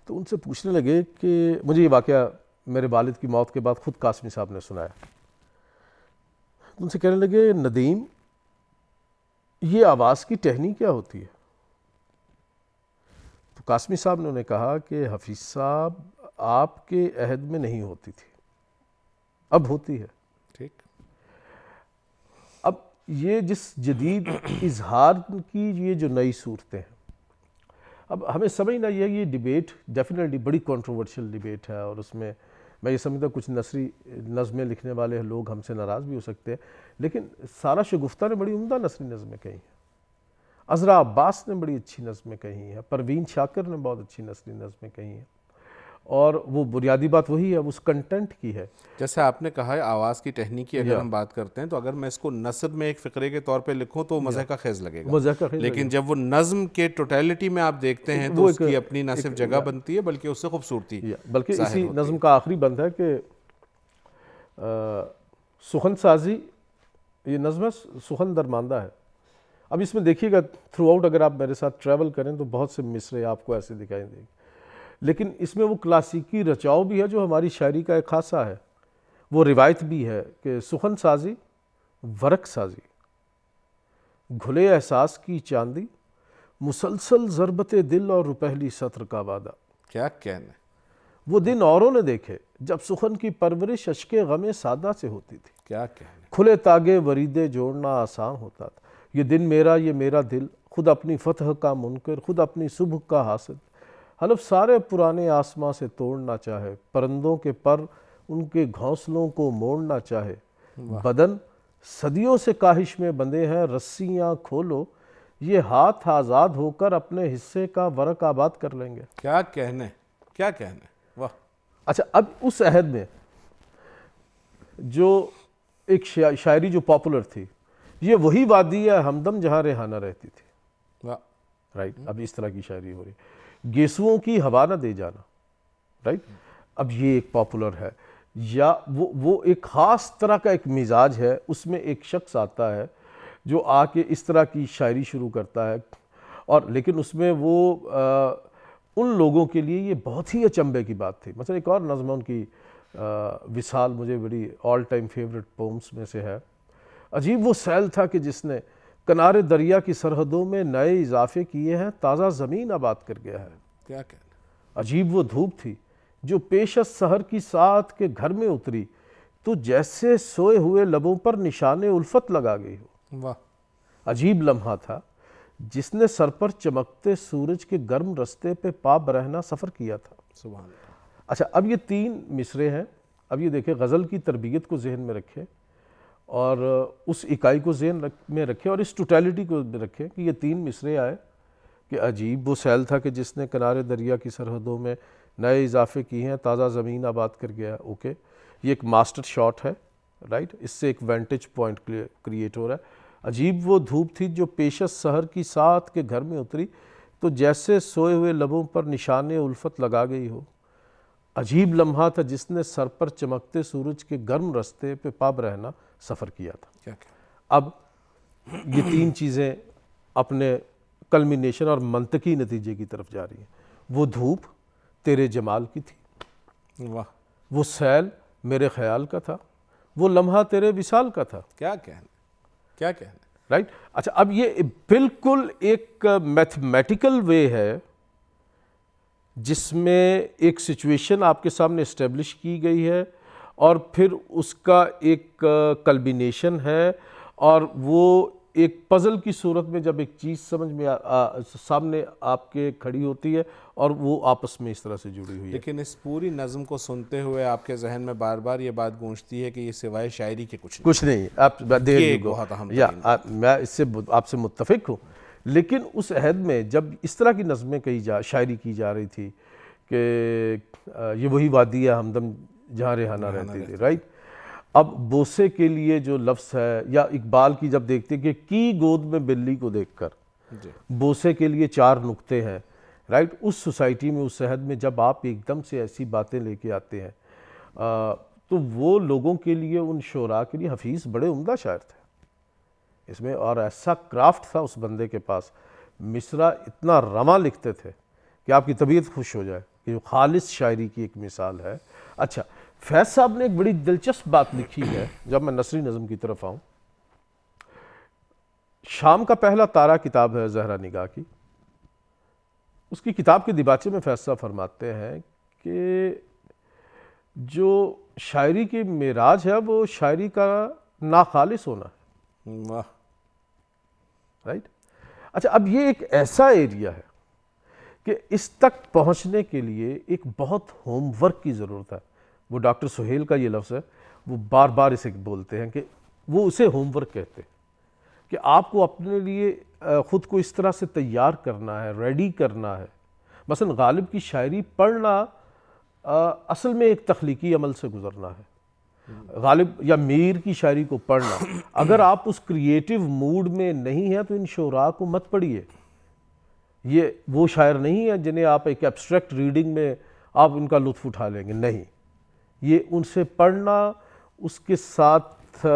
تو ان سے پوچھنے لگے کہ مجھے یہ واقعہ میرے والد کی موت کے بعد خود قاسمی صاحب نے سنایا. ان سے کہنے لگے ندیم یہ آواز کی ٹہنی کیا ہوتی ہے؟ تو قاسمی صاحب نے انہیں کہا کہ حفیظ صاحب آپ کے عہد میں نہیں ہوتی تھی, اب ہوتی ہے. ٹھیک. اب یہ جس جدید اظہار کی یہ جو نئی صورتیں ہیں, اب ہمیں سمجھنا یہ ڈیبیٹ ڈیفینیٹلی بڑی کنٹروورشل ڈیبیٹ ہے, اور اس میں میں یہ سمجھتا ہوں کچھ نثری نظمیں لکھنے والے لوگ ہم سے ناراض بھی ہو سکتے ہیں, لیکن سارا شگفتہ نے بڑی عمدہ نثری نظمیں کہی ہیں, عذرا عباس نے بڑی اچھی نظمیں کہی ہیں, پروین شاکر نے بہت اچھی نثری نظمیں کہی ہیں, اور وہ بنیادی بات وہی ہے, اس کنٹینٹ کی ہے. جیسے آپ نے کہا ہے آواز کی ٹہنی کی اگر ہم بات کرتے ہیں, تو اگر میں اس کو نثر میں ایک فقرے کے طور پہ لکھوں تو مزہ کا خیز لگے گا, لیکن جب وہ نظم کے ٹوٹیلٹی میں آپ دیکھتے ہیں تو اس کی اپنی نہ صرف جگہ بنتی ہے بلکہ اس سے خوبصورتی. بلکہ اسی نظم کا آخری بند ہے کہ سخن سازی, یہ نظم ہے سخن درماندہ ہے. اب اس میں دیکھیے گا تھرو آؤٹ اگر آپ میرے ساتھ ٹریول کریں تو بہت سے مصرے آپ کو ایسے دکھائی دیں گے, لیکن اس میں وہ کلاسیکی رچاؤ بھی ہے جو ہماری شاعری کا ایک خاصہ ہے, وہ روایت بھی ہے کہ سخن سازی ورق سازی گھلے احساس کی چاندی, مسلسل ضربت دل اور روپہلی سطر کا وعدہ. کیا کہنے. وہ دن اوروں نے دیکھے جب سخن کی پرورش اشک غم سادہ سے ہوتی تھی. کیا کہنے. کھلے تاگے وریدے جوڑنا آسان ہوتا تھا. یہ دن میرا یہ میرا دل, خود اپنی فتح کا منکر, خود اپنی صبح کا حاسد, حلف سارے پرانے آسماں سے توڑنا چاہے, پرندوں کے پر ان کے گھونسلوں کو موڑنا چاہے, بدن صدیوں سے کاہش میں بندھے ہیں, رسیاں کھولو یہ ہاتھ آزاد ہو کر اپنے حصے کا ورق آباد کر لیں گے. کیا کہنے. کیا کہنے. واہ. اچھا, اب اس عہد میں جو ایک شاعری جو پاپولر تھی, یہ وہی وادی ہے ہمدم جہاں ریحانہ رہتی تھی. واہ. رائٹ. اب اس طرح کی شاعری ہو رہی ہے. گیسوؤں کی ہوا نہ دے جانا. رائٹ. اب یہ ایک پاپولر ہے, یا وہ ایک خاص طرح کا ایک مزاج ہے, اس میں ایک شخص آتا ہے جو آ کے اس طرح کی شاعری شروع کرتا ہے, اور لیکن اس میں وہ ان لوگوں کے لیے یہ بہت ہی اچنبے کی بات تھی. مثلا ایک اور نظم ان کی وصال مجھے بڑی آل ٹائم فیوریٹ پومس میں سے ہے. عجیب وہ سیل تھا کہ جس نے کنارے دریا کی سرحدوں میں نئے اضافے کیے ہیں, تازہ زمین آباد کر گیا ہے. کیا کہنا. عجیب وہ دھوپ تھی جو پیش از سحر کی ساعت کے گھر میں اتری, تو جیسے سوئے ہوئے لبوں پر نشان الفت لگا گئی ہو. واہ. عجیب لمحہ تھا جس نے سر پر چمکتے سورج کے گرم رستے پہ پا برہنہ سفر کیا تھا. سبحان اللہ. اچھا, اب یہ 3 مصرے ہیں. اب یہ دیکھیں, غزل کی تربیت کو ذہن میں رکھیں اور اس اکائی کو ذہن میں رکھیں اور اس ٹوٹیلٹی کو رکھیں کہ یہ 3 مصرے آئے کہ عجیب وہ سیل تھا کہ جس نے کنارے دریا کی سرحدوں میں نئے اضافے کیے ہیں, تازہ زمین آباد کر گیا. اوکے, یہ ایک ماسٹر شاٹ ہے. رائٹ. اس سے ایک وینٹیج پوائنٹ کریٹ ہو رہا ہے. عجیب وہ دھوپ تھی جو پیش از سحر کی ساعت کے گھر میں اتری, تو جیسے سوئے ہوئے لبوں پر نشان الفت لگا گئی ہو. عجیب لمحہ تھا جس نے سر پر چمکتے سورج کے گرم رستے پہ پا برہنہ سفر کیا تھا. اب یہ 3 چیزیں اپنے کلمینیشن اور منطقی نتیجے کی طرف جا رہی ہیں۔ وہ دھوپ تیرے جمال کی تھی، واہ، وہ سیل میرے خیال کا تھا، وہ لمحہ تیرے وصال کا تھا۔ کیا کہنے، کیا کہنے۔ رائٹ؟ اچھا، اب یہ بالکل ایک میتھمیٹیکل وے ہے جس میں ایک سچویشن آپ کے سامنے اسٹیبلش کی گئی ہے اور پھر اس کا ایک کلبینیشن ہے، اور وہ ایک پزل کی صورت میں جب ایک چیز سمجھ میں سامنے آپ کے کھڑی ہوتی ہے اور وہ آپس میں اس طرح سے جڑی ہوئی ہے۔ لیکن اس پوری نظم کو سنتے ہوئے آپ کے ذہن میں بار بار یہ بات گونجتی ہے کہ یہ سوائے شاعری کے کچھ نہیں۔ آپ میں اس سے آپ سے متفق ہوں، لیکن اس عہد میں جب اس طرح کی نظمیں شاعری کی جا رہی تھی کہ یہ وہی وادی ہے ہمدم جہاں ریحانہ رہتی تھی، رائٹ؟ اب بوسے کے لیے جو لفظ ہے، یا اقبال کی جب دیکھتے کہ کی گود میں بلی کو دیکھ کر بوسے کے لیے 4 نقطے ہیں، رائٹ؟ اس سوسائٹی میں، اس عہد میں جب آپ ایک دم سے ایسی باتیں لے کے آتے ہیں تو وہ لوگوں کے لیے، ان شعراء کے لیے، حفیظ بڑے عمدہ شاعر تھے اس میں، اور ایسا کرافٹ تھا اس بندے کے پاس، مصرع اتنا رواں لکھتے تھے کہ آپ کی طبیعت خوش ہو جائے، کہ جو خالص شاعری کی ایک مثال ہے۔ اچھا، فیض صاحب نے ایک بڑی دلچسپ بات لکھی ہے، جب میں نثری نظم کی طرف آؤں، شام کا پہلا تارا کتاب ہے زہرا نگاہ کی، اس کی کتاب کے دیباچے میں فیض صاحب فرماتے ہیں کہ جو شاعری کی معراج ہے وہ شاعری کا ناخالص ہونا ہے۔ واہ، رائٹ؟ اچھا، اب یہ ایک ایسا ایریا ہے کہ اس تک پہنچنے کے لیے ایک بہت ہوم ورک کی ضرورت ہے۔ وہ ڈاکٹر سہیل کا یہ لفظ ہے، وہ بار بار اسے بولتے ہیں کہ وہ اسے ہوم ورک کہتے ہیں، کہ آپ کو اپنے لیے خود کو اس طرح سے تیار کرنا ہے، ریڈی کرنا ہے۔ مثلا غالب کی شاعری پڑھنا اصل میں ایک تخلیقی عمل سے گزرنا ہے۔ غالب یا میر کی شاعری کو پڑھنا، اگر آپ اس کریٹیو موڈ میں نہیں ہیں تو ان شعراء کو مت پڑھیے۔ یہ وہ شاعر نہیں ہے جنہیں آپ ایک ایبسٹریکٹ ریڈنگ میں آپ ان کا لطف اٹھا لیں گے، نہیں۔ یہ ان سے پڑھنا، اس کے ساتھ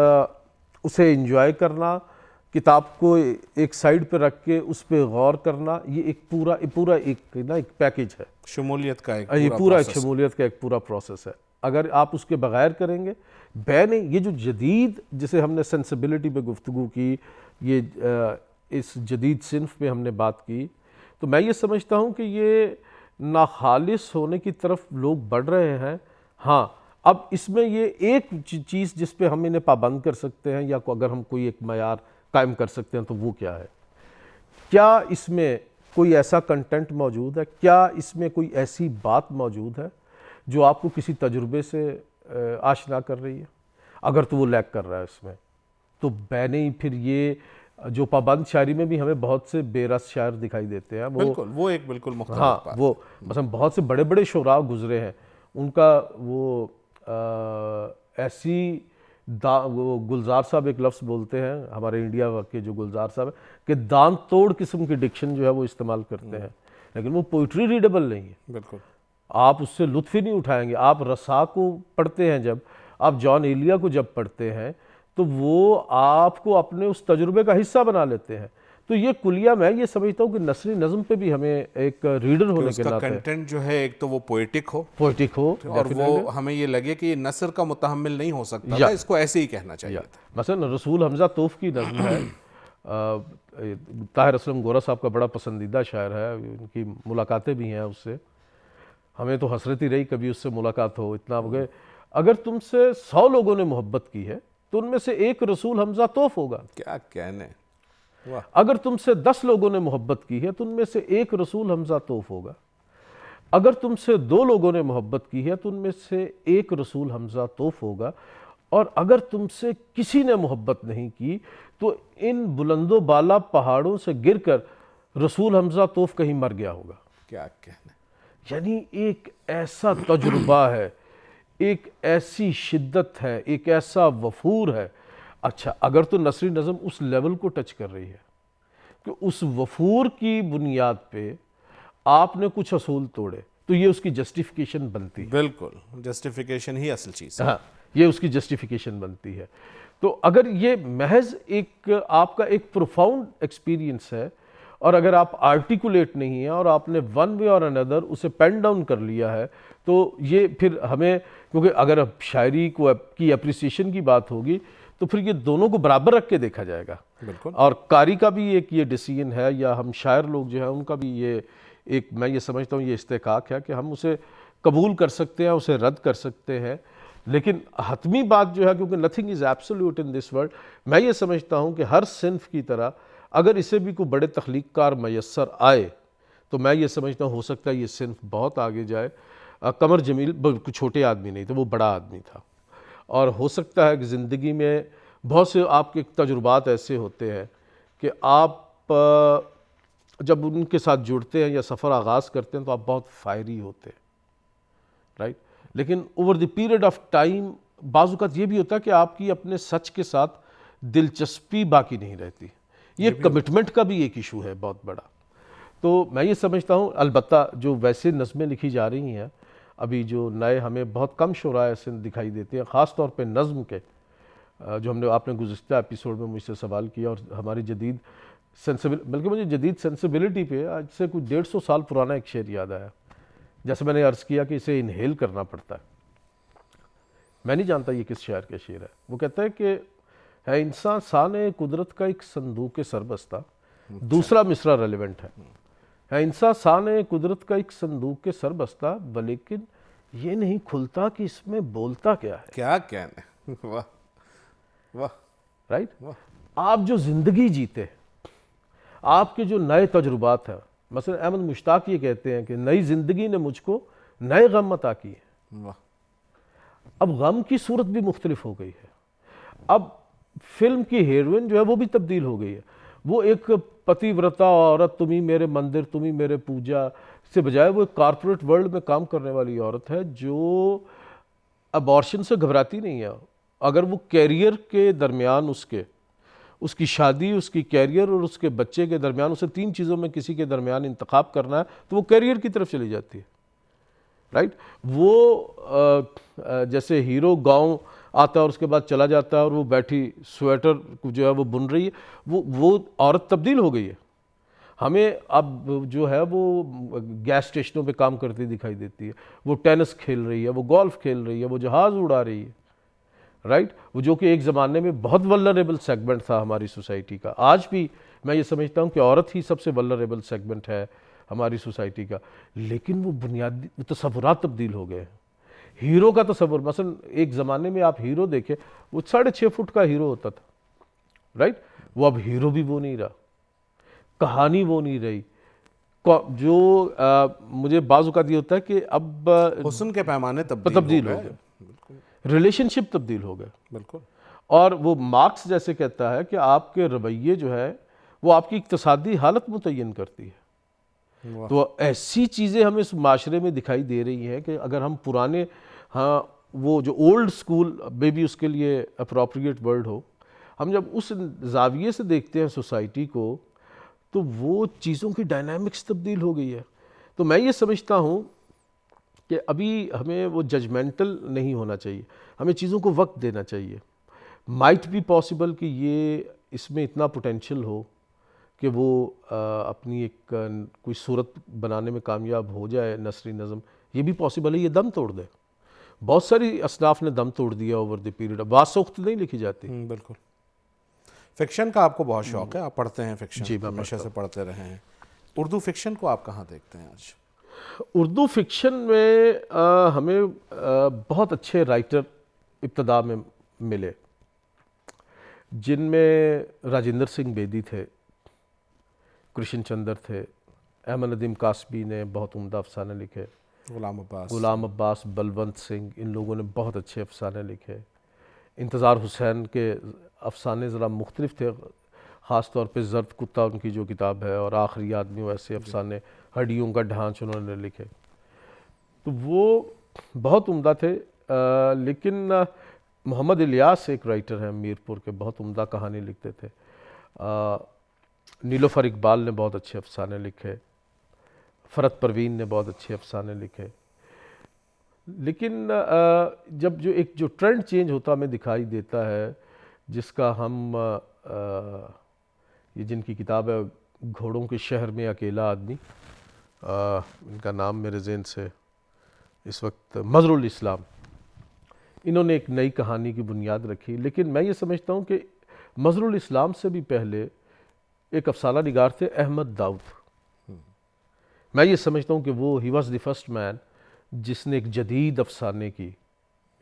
اسے انجوائے کرنا، کتاب کو ایک سائیڈ پہ رکھ کے اس پہ غور کرنا، یہ ایک پورا ایک پیکیج ہے، شمولیت کا ایک شمولیت کا ایک پورا پروسیس ہے۔ اگر آپ اس کے بغیر کریں گے، نہیں، یہ جو جدید، جسے ہم نے سینسیبلٹی پہ گفتگو کی، یہ اس جدید صنف پہ ہم نے بات کی، تو میں یہ سمجھتا ہوں کہ یہ ناخالص ہونے کی طرف لوگ بڑھ رہے ہیں۔ ہاں، اب اس میں یہ ایک چیز جس پہ ہم انہیں پابند کر سکتے ہیں، یا اگر ہم کوئی ایک معیار قائم کر سکتے ہیں، تو وہ کیا ہے؟ کیا اس میں کوئی ایسا کنٹینٹ موجود ہے، کیا اس میں کوئی ایسی بات موجود ہے جو آپ کو کسی تجربے سے آشنا کر رہی ہے؟ اگر تو وہ لیک کر رہا ہے اس میں، تو نہیں، پھر یہ جو پابند شاعری میں بھی ہمیں بہت سے بے رس شاعر دکھائی دیتے ہیں، وہ ایک بالکل مختلف بات۔ ہاں، وہ مثلا بہت سے بڑے بڑے شعراء گزرے ہیں، ان کا وہ ایسی وہ گلزار صاحب ایک لفظ بولتے ہیں، ہمارے انڈیا کے جو گلزار صاحب ہیں، کہ دانت توڑ قسم کی ڈکشن جو ہے وہ استعمال کرتے ہیں، لیکن وہ پوئٹری ریڈیبل نہیں ہے۔ بالکل، آپ اس سے لطف ہی نہیں اٹھائیں گے۔ آپ رسا کو پڑھتے ہیں، جب آپ جان ایلیا کو جب پڑھتے ہیں تو وہ آپ کو اپنے اس تجربے کا حصہ بنا لیتے ہیں۔ تو یہ کلیہ میں یہ سمجھتا ہوں کہ نثری نظم پہ بھی ہمیں ایک ریڈر ہونے کے ناطے کنٹینٹ جو ہے ایک تو وہ پوئٹک ہو، اور وہ ہمیں یہ لگے کہ یہ نثر کا متحمل نہیں ہو سکتا تھا، اس کو ایسے ہی کہنا چاہیے تھا۔ مثلا رسول حمزہ توف کی نظم ہے، طاہر اسلم گورا صاحب کا بڑا پسندیدہ شاعر ہے، ان کی ملاقاتیں بھی ہیں اس سے، ہمیں تو حسرت ہی رہی کبھی اس سے ملاقات ہو، اتنا ہو گئے۔ اگر تم سے 100 لوگوں نے محبت کی ہے تو ان میں سے ایک رسول حمزہ توف ہوگا۔ کیا کہنے، اگر تم سے 10 لوگوں نے محبت کی ہے تو ان میں سے ایک رسول حمزہ توف ہوگا۔ اگر تم سے 2 لوگوں نے محبت کی ہے تو ان میں سے ایک رسول حمزہ توف ہوگا، اور اگر تم سے کسی نے محبت نہیں کی تو ان بلند و بالا پہاڑوں سے گر کر رسول حمزہ توف کہیں مر گیا ہوگا۔ کیا کہنے، یعنی ایک ایسا تجربہ ہے، ایک ایسی شدت ہے، ایک ایسا وفور ہے۔ اچھا، اگر تو نثری نظم اس لیول کو ٹچ کر رہی ہے کہ اس وفور کی بنیاد پہ آپ نے کچھ اصول توڑے، تو یہ اس کی جسٹیفیکیشن بنتی ہے۔ بالکل، جسٹیفیکیشن ہی اصل چیز ہے۔ ہاں، یہ اس کی جسٹیفیکیشن بنتی ہے۔ تو اگر یہ محض ایک آپ کا ایک پروفاؤنڈ ایکسپیرینس ہے اور اگر آپ آرٹیکولیٹ نہیں ہیں اور آپ نے ون وے اور اندر اسے پین ڈاؤن کر لیا ہے تو یہ پھر ہمیں، کیونکہ اگر اب شاعری کی اپریسیشن کی بات ہوگی تو پھر یہ دونوں کو برابر رکھ کے دیکھا جائے گا. بالکل. اور قاری کا بھی ایک یہ ڈیسیژن ہے، یا ہم شاعر لوگ جو ہیں ان کا بھی یہ ایک، میں یہ سمجھتا ہوں یہ استحقاق ہے کہ ہم اسے قبول کر سکتے ہیں، اسے رد کر سکتے ہیں. لیکن حتمی بات جو ہے، کیونکہ nothing is absolute in this world, میں یہ سمجھتا ہوں کہ ہر صنف کی طرح اگر اسے بھی کوئی بڑے تخلیق کار میسر آئے تو میں یہ سمجھتا ہوں ہو سکتا ہے یہ صنف بہت آگے جائے. قمر جمیل کوئی چھوٹے آدمی نہیں تھا، وہ بڑا آدمی تھا، اور ہو سکتا ہے کہ زندگی میں بہت سے آپ کے تجربات ایسے ہوتے ہیں کہ آپ جب ان کے ساتھ جڑتے ہیں یا سفر آغاز کرتے ہیں تو آپ بہت فائری ہوتے ہیں، رائٹ. لیکن over the period of time بعض اوقات یہ بھی ہوتا ہے کہ آپ کی اپنے سچ کے ساتھ دلچسپی باقی نہیں رہتی. یہ کمٹمنٹ کا بھی ایک ایشو ہے بہت بڑا. تو میں یہ سمجھتا ہوں البتہ جو ویسے نظمیں لکھی جا رہی ہیں ابھی، جو نئے ہمیں بہت کم شعراء ایسے دکھائی دیتے ہیں، خاص طور پہ نظم کے، جو آپ نے گزشتہ ایپیسوڈ میں مجھ سے سوال کیا، اور ہماری جدید بلکہ مجھے جدید سینسیبلٹی پہ آج سے کوئی 150 سال پرانا ایک شعر یاد آیا، جیسے میں نے عرض کیا کہ اسے انہیل کرنا پڑتا ہے. میں نہیں جانتا یہ کس شاعر کا شعر ہے. وہ کہتا ہے کہ ہے انسان سانے قدرت کا ایک صندوق سربستہ. دوسرا مصرع ریلیونٹ ہے انسان سانے قدرت کا ایک صندوق سربستہ، ولیکن یہ نہیں کھلتا کہ اس میں بولتا کیا ہے. کیا کہنے، واہ واہ، رائٹ. آپ جو زندگی جیتے، آپ کے جو نئے تجربات ہیں، مثلا احمد مشتاق یہ کہتے ہیں کہ نئی زندگی نے مجھ کو نئے غم عطا کیے. اب غم کی صورت بھی مختلف ہو گئی ہے. اب فلم کی ہیروئن جو ہے وہ بھی تبدیل ہو گئی ہے. وہ ایک پتی ورتا عورت، تمہیں میرے مندر تمہیں میرے پوجا سے بجائے وہ ایک کارپوریٹ ورلڈ میں کام کرنے والی عورت ہے جو ابارشن سے گھبراتی نہیں ہے. اگر وہ کیریئر کے درمیان اس کی شادی، اس کی کیریئر اور اس کے بچے کے درمیان اسے 3 چیزوں میں کسی کے درمیان انتخاب کرنا ہے تو وہ کیریئر کی طرف چلی جاتی ہے، رائٹ. وہ جیسے ہیرو گاؤں آتا ہے اور اس کے بعد چلا جاتا ہے اور وہ بیٹھی سویٹر جو ہے وہ بن رہی ہے، وہ عورت تبدیل ہو گئی ہے. ہمیں اب جو ہے وہ گیس اسٹیشنوں پہ کام کرتی دکھائی دیتی ہے، وہ ٹینس کھیل رہی ہے، وہ گولف کھیل رہی ہے، وہ جہاز اڑا رہی ہے، رائٹ. وہ جو کہ ایک زمانے میں بہت ولنریبل سیگمنٹ تھا ہماری سوسائٹی کا. آج بھی میں یہ سمجھتا ہوں کہ عورت ہی سب سے ولنریبل سیگمنٹ ہے ہماری سوسائٹی کا. لیکن وہ بنیادی تصورات تبدیل ہو گئے ہیں. ہیرو کا تصور، مثلا ایک زمانے میں آپ ہیرو دیکھیں، وہ 6.5 فٹ کا ہیرو ہوتا تھا، رائٹ. وہ اب ہیرو بھی وہ نہیں رہا، کہانی وہ نہیں رہی. جو مجھے بعض اوقات یہ ہوتا ہے کہ اب حسن کے پیمانے تبدیل ہو گئے، ریلیشن شپ تبدیل ہو گئے. بالکل. اور وہ مارکس جیسے کہتا ہے کہ آپ کے رویے جو ہے وہ آپ کی اقتصادی حالت متعین کرتی ہے. تو ایسی چیزیں ہمیں اس معاشرے میں دکھائی دے رہی ہیں کہ اگر ہم پرانے، ہاں وہ جو اولڈ سکول میں بھی اس کے لیے اپروپریٹ ورڈ ہو، ہم جب اس زاویے سے دیکھتے ہیں سوسائٹی کو تو وہ چیزوں کی ڈائنامکس تبدیل ہو گئی ہے. تو میں یہ سمجھتا ہوں کہ ابھی ہمیں وہ ججمنٹل نہیں ہونا چاہیے، ہمیں چیزوں کو وقت دینا چاہیے. مائٹ بی پاسبل کہ یہ اس میں اتنا پوٹینشیل ہو کہ وہ اپنی ایک کوئی صورت بنانے میں کامیاب ہو جائے نثری نظم. یہ بھی پاسبل ہے یہ دم توڑ دے. بہت ساری اصناف نے دم توڑ دیا اوور دی پیریڈ. واسوخت نہیں لکھی جاتی. بالکل. فکشن کا آپ کو بہت شوق ہے، آپ پڑھتے ہیں فکشن؟ جی، ہمیشہ سے پڑھتے رہے ہیں. اردو فکشن کو آپ کہاں دیکھتے ہیں آج؟ اردو فکشن میں ہمیں بہت اچھے رائٹر ابتدا میں ملے، جن میں راجندر سنگھ بیدی تھے، کرشن چندر تھے، احمد ندیم کاسبی نے بہت عمدہ افسانے لکھے، غلام عباس، بلونت سنگھ، ان لوگوں نے بہت اچھے افسانے لکھے. انتظار حسین کے افسانے ذرا مختلف تھے، خاص طور پہ زرد کتا ان کی جو کتاب ہے، اور آخری آدمی، ویسے افسانے ہڈیوں کا ڈھانچ انہوں نے لکھے. تو وہ بہت عمدہ تھے. لیکن محمد الیاس ایک رائٹر ہیں میرپور کے، بہت عمدہ کہانی لکھتے تھے. نیلوفر اقبال نے بہت اچھے افسانے لکھے. فرت پروین نے بہت اچھے افسانے لکھے. لیکن جب جو ٹرینڈ چینج ہوتا ہمیں دکھائی دیتا ہے، جس کا ہم یہ جن کی کتاب ہے گھوڑوں کے شہر میں اکیلا آدمی، ان کا نام میرے ذہن سے اس وقت مظہر الاسلام، انہوں نے ایک نئی کہانی کی بنیاد رکھی. لیکن میں یہ سمجھتا ہوں کہ مظہر الاسلام سے بھی پہلے ایک افسانہ نگار تھے احمد داؤد. میں یہ سمجھتا ہوں کہ وہ ہی واز دی فرسٹ مین جس نے ایک جدید افسانے کی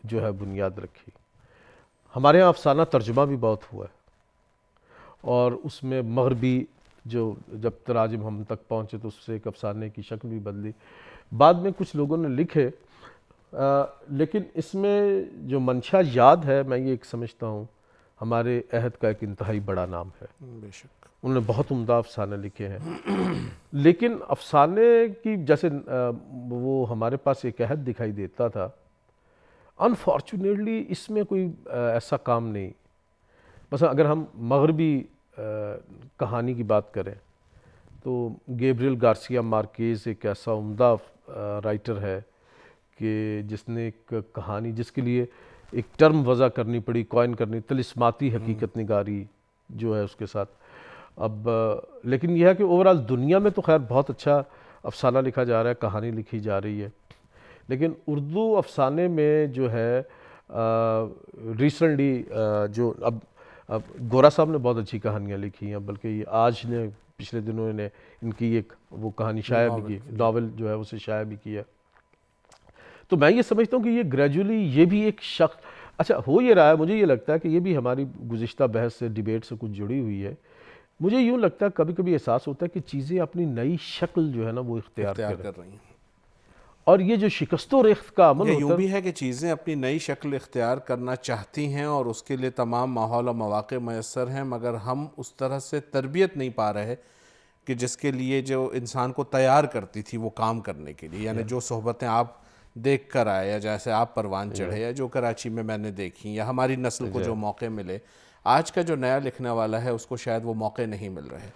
جو ہے بنیاد رکھی. ہمارے ہاں افسانہ ترجمہ بھی بہت ہوا ہے، اور اس میں مغربی جو جب تراجم ہم تک پہنچے تو اس سے ایک افسانے کی شکل بھی بدلی. بعد میں کچھ لوگوں نے لکھے، لیکن اس میں جو منشا یاد ہے، میں یہ ایک سمجھتا ہوں ہمارے عہد کا ایک انتہائی بڑا نام ہے. بے شک. انہوں نے بہت عمدہ افسانے لکھے ہیں. لیکن افسانے کی جیسے وہ ہمارے پاس ایک عہد دکھائی دیتا تھا، انفارچونیٹلی اس میں کوئی ایسا کام نہیں. مثلا اگر ہم مغربی کہانی کی بات کریں تو گیبریل گارسیا مارکیز ایک ایسا عمدہ رائٹر ہے کہ جس نے ایک کہانی، جس کے لیے ایک ٹرم وضع کرنی پڑی، کوائن کرنی، طلسماتی حقیقت نگاری جو ہے اس کے ساتھ. اب لیکن یہ ہے کہ اوورال دنیا میں تو خیر بہت اچھا افسانہ لکھا جا رہا ہے، کہانی لکھی جا رہی ہے. لیکن اردو افسانے میں جو ہے ریسنٹلی جو اب گورا صاحب نے بہت اچھی کہانیاں لکھی ہیں، بلکہ یہ آج نے پچھلے دنوں نے ان کی ایک وہ کہانی شائع بھی کی، ناول جو ہے اسے شائع بھی کیا. تو میں یہ سمجھتا ہوں کہ یہ گریجولی یہ بھی ایک شخص اچھا ہو یہ رہا ہے. مجھے یہ لگتا ہے کہ یہ بھی ہماری گزشتہ بحث سے، ڈیبیٹ سے کچھ جڑی ہوئی ہے. مجھے یوں لگتا ہے کبھی کبھی احساس ہوتا ہے کہ چیزیں اپنی نئی شکل جو ہے نا وہ اختیار کر رہی ہیں، اور یہ جو شکست و ریخت کا عمل یہ ہوتا یوں بھی ہے کہ چیزیں اپنی نئی شکل اختیار کرنا چاہتی ہیں اور اس کے لیے تمام ماحول و مواقع میسر ہیں، مگر ہم اس طرح سے تربیت نہیں پا رہے کہ جس کے لیے جو انسان کو تیار کرتی تھی وہ کام کرنے کے لیے. یعنی جو صحبتیں آپ دیکھ کر آئے، یا جیسے آپ پروان چڑھے، یا جو کراچی میں میں نے دیکھی، یا ہماری نسل کو جو موقع ملے، آج کا جو نیا لکھنے والا ہے اس کو شاید وہ موقع نہیں مل رہے.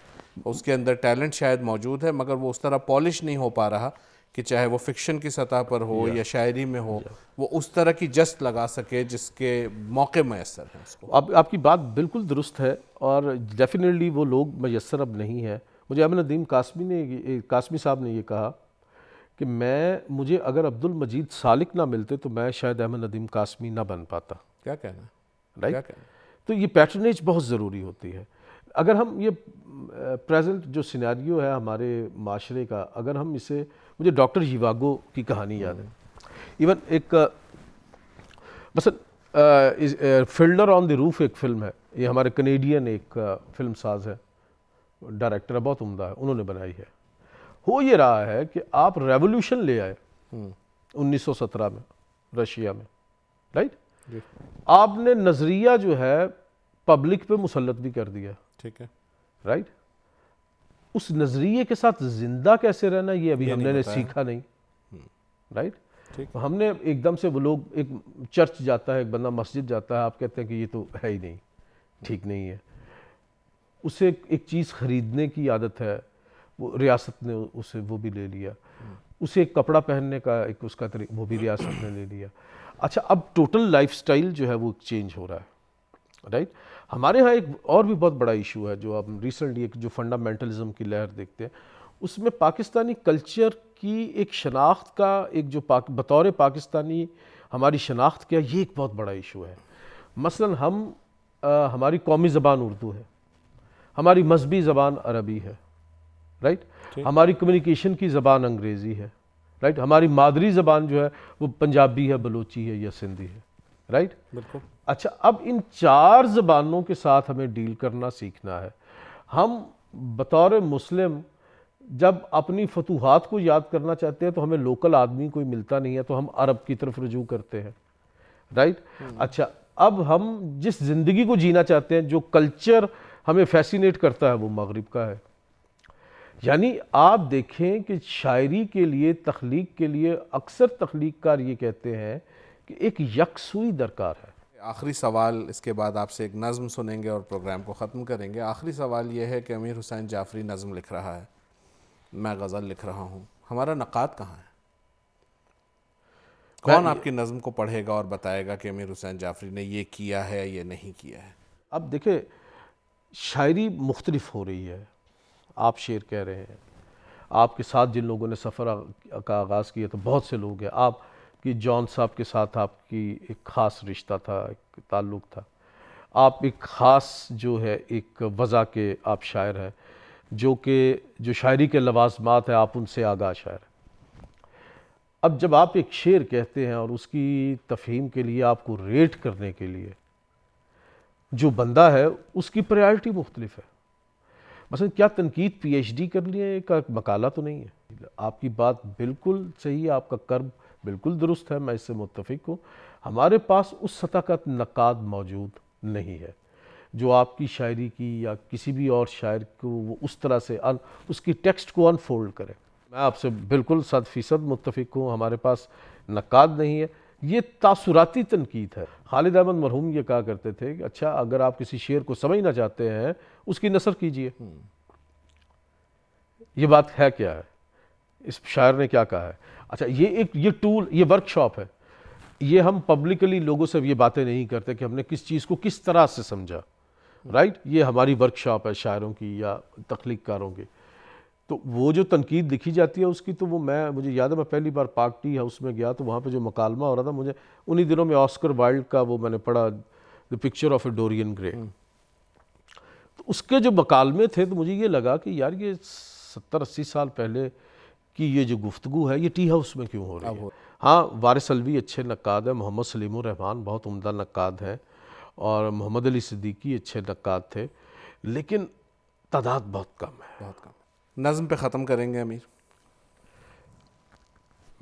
اس کے اندر ٹیلنٹ شاید موجود ہے، مگر وہ اس طرح پالش نہیں ہو پا رہا کہ چاہے وہ فکشن کی سطح پر ہو یا شاعری میں ہو، وہ اس طرح کی جست لگا سکے جس کے موقع میسر ہیں اس کو. اب آپ کی بات بالکل درست ہے، اور ڈیفینیٹلی وہ لوگ میسر اب نہیں ہیں. مجھے احمد ندیم قاسمی صاحب نے یہ کہا کہ مجھے اگر عبد المجید سالک نہ ملتے تو میں شاید احمد ندیم قاسمی نہ بن پاتا. کیا کہنا ہے؟ رائٹ. تو یہ پیٹرنیج بہت ضروری ہوتی ہے. اگر ہم یہ پریزنٹ جو سیناریو ہے ہمارے معاشرے کا، اگر ہم اسے، مجھے ڈاکٹر ژیواگو کی کہانی یاد ہے. ایون ایک مثلا فلڈر آن دی روف ایک فلم ہے، یہ ہمارے کنیڈین ایک فلم ساز ہے، ڈائریکٹر ہے، بہت عمدہ ہے، انہوں نے بنائی ہے. ہو یہ رہا ہے کہ آپ ریولوشن لے آئے 1917 میں رشیا میں، رائٹ. آپ نے نظریہ جو ہے پبلک پہ مسلط بھی کر دیا، ٹھیک ہے، رائٹ. اس نظریے کے ساتھ زندہ کیسے رہنا یہ ابھی ہم نے سیکھا نہیں، رائٹ. ہم نے ایک دم سے، وہ لوگ، ایک چرچ جاتا ہے، ایک بندہ مسجد جاتا ہے، آپ کہتے ہیں کہ یہ تو ہے ہی نہیں، ٹھیک نہیں ہے. اسے ایک چیز خریدنے کی عادت ہے، وہ ریاست نے اسے وہ بھی لے لیا. اسے ایک کپڑا پہننے کا ایک اس کا طریقہ وہ بھی ریاست نے لے لیا. اچھا اب ٹوٹل لائف سٹائل جو ہے وہ چینج ہو رہا ہے، رائٹ. ہمارے ہاں ایک اور بھی بہت بڑا ایشو ہے جو اب ریسنٹلی ایک جو فنڈامنٹلزم کی لہر دیکھتے ہیں، اس میں پاکستانی کلچر کی ایک شناخت کا ایک جو بطور پاکستانی ہماری شناخت کیا، یہ ایک بہت بڑا ایشو ہے. مثلا ہماری قومی زبان اردو ہے، ہماری مذہبی زبان عربی ہے، رائٹ. ہماری کمیونیکیشن کی زبان انگریزی ہے، رائٹ. ہماری مادری زبان جو ہے وہ پنجابی ہے، بلوچی ہے یا سندھی ہے، رائٹ. بالکل. اچھا اب ان 4 زبانوں کے ساتھ ہمیں ڈیل کرنا سیکھنا ہے. ہم بطور مسلم جب اپنی فتوحات کو یاد کرنا چاہتے ہیں تو ہمیں لوکل آدمی کوئی ملتا نہیں ہے، تو ہم عرب کی طرف رجوع کرتے ہیں، رائٹ. اچھا اب ہم جس زندگی کو جینا چاہتے ہیں، جو کلچر ہمیں فیسینیٹ کرتا ہے، وہ مغرب کا ہے. یعنی آپ دیکھیں کہ شاعری کے لیے، تخلیق کے لیے اکثر تخلیق کار یہ کہتے ہیں کہ ایک یکسوئی درکار ہے. آخری سوال، اس کے بعد آپ سے ایک نظم سنیں گے اور پروگرام کو ختم کریں گے. آخری سوال یہ ہے کہ امیر حسین جعفری نظم لکھ رہا ہے، میں غزل لکھ رہا ہوں، ہمارا نقاد کہاں ہے؟ کون آپ کی نظم کو پڑھے گا اور بتائے گا کہ امیر حسین جعفری نے یہ کیا ہے، یہ نہیں کیا ہے؟ اب دیکھیں شاعری مختلف ہو رہی ہے. آپ شعر کہہ رہے ہیں، آپ کے ساتھ جن لوگوں نے سفر کا آغاز کیا تو بہت سے لوگ ہیں، آپ کی جان صاحب کے ساتھ آپ کی ایک خاص رشتہ تھا، ایک تعلق تھا، آپ ایک خاص جو ہے ایک وضع کے آپ شاعر ہیں، جو شاعری کے لوازمات ہیں آپ ان سے آگاہ شاعر ہیں۔ اب جب آپ ایک شعر کہتے ہیں اور اس کی تفہیم کے لیے آپ کو ریٹ کرنے کے لیے جو بندہ ہے اس کی پریارٹی مختلف ہے، مثلا کیا تنقید پی ایچ ڈی کرنے کا مقالہ تو نہیں ہے؟ آپ کی بات بالکل صحیح ہے، آپ کا کرب بالکل درست ہے، میں اس سے متفق ہوں۔ ہمارے پاس اس سطح کا نقاد موجود نہیں ہے جو آپ کی شاعری کی یا کسی بھی اور شاعر کو وہ اس طرح سے اس کی ٹیکسٹ کو انفولڈ کرے۔ میں آپ سے بالکل 100% متفق ہوں، ہمارے پاس نقاد نہیں ہے، یہ تاثراتی تنقید ہے۔ خالد احمد مرحوم یہ کہا کرتے تھے کہ اچھا اگر آپ کسی شعر کو سمجھنا چاہتے ہیں اس کی نثر کیجئے۔ یہ بات ہے کیا ہے؟ اس شاعر نے کیا کہا ہے؟ اچھا یہ ٹول، یہ ورک شاپ ہے، یہ ہم پبلکلی لوگوں سے یہ باتیں نہیں کرتے کہ ہم نے کس چیز کو کس طرح سے سمجھا، رائٹ؟ یہ ہماری ورک شاپ ہے شاعروں کی یا تخلیق کاروں کی۔ تو وہ جو تنقید لکھی جاتی ہے اس کی تو وہ مجھے یاد ہے میں پہلی بار پارک ٹی ہاؤس میں گیا تو وہاں پہ جو مکالمہ ہو رہا تھا، مجھے انہی دنوں میں آسکر وائلڈ کا وہ میں نے پڑھا دی پکچر آف اے ڈورین گرے، تو اس کے جو مکالمے تھے تو مجھے یہ لگا کہ یار یہ 70-80 سال پہلے کی یہ جو گفتگو ہے یہ ٹی ہاؤس میں کیوں ہو رہی ہے؟ ہاں وارث علوی اچھے نقاد ہیں، محمد سلیم الرحمن بہت عمدہ نقاد ہیں، اور محمد علی صدیقی اچھے نقاد تھے، لیکن تعداد بہت کم ہے۔ بہت کم۔ نظم پہ ختم کریں گے امیر؟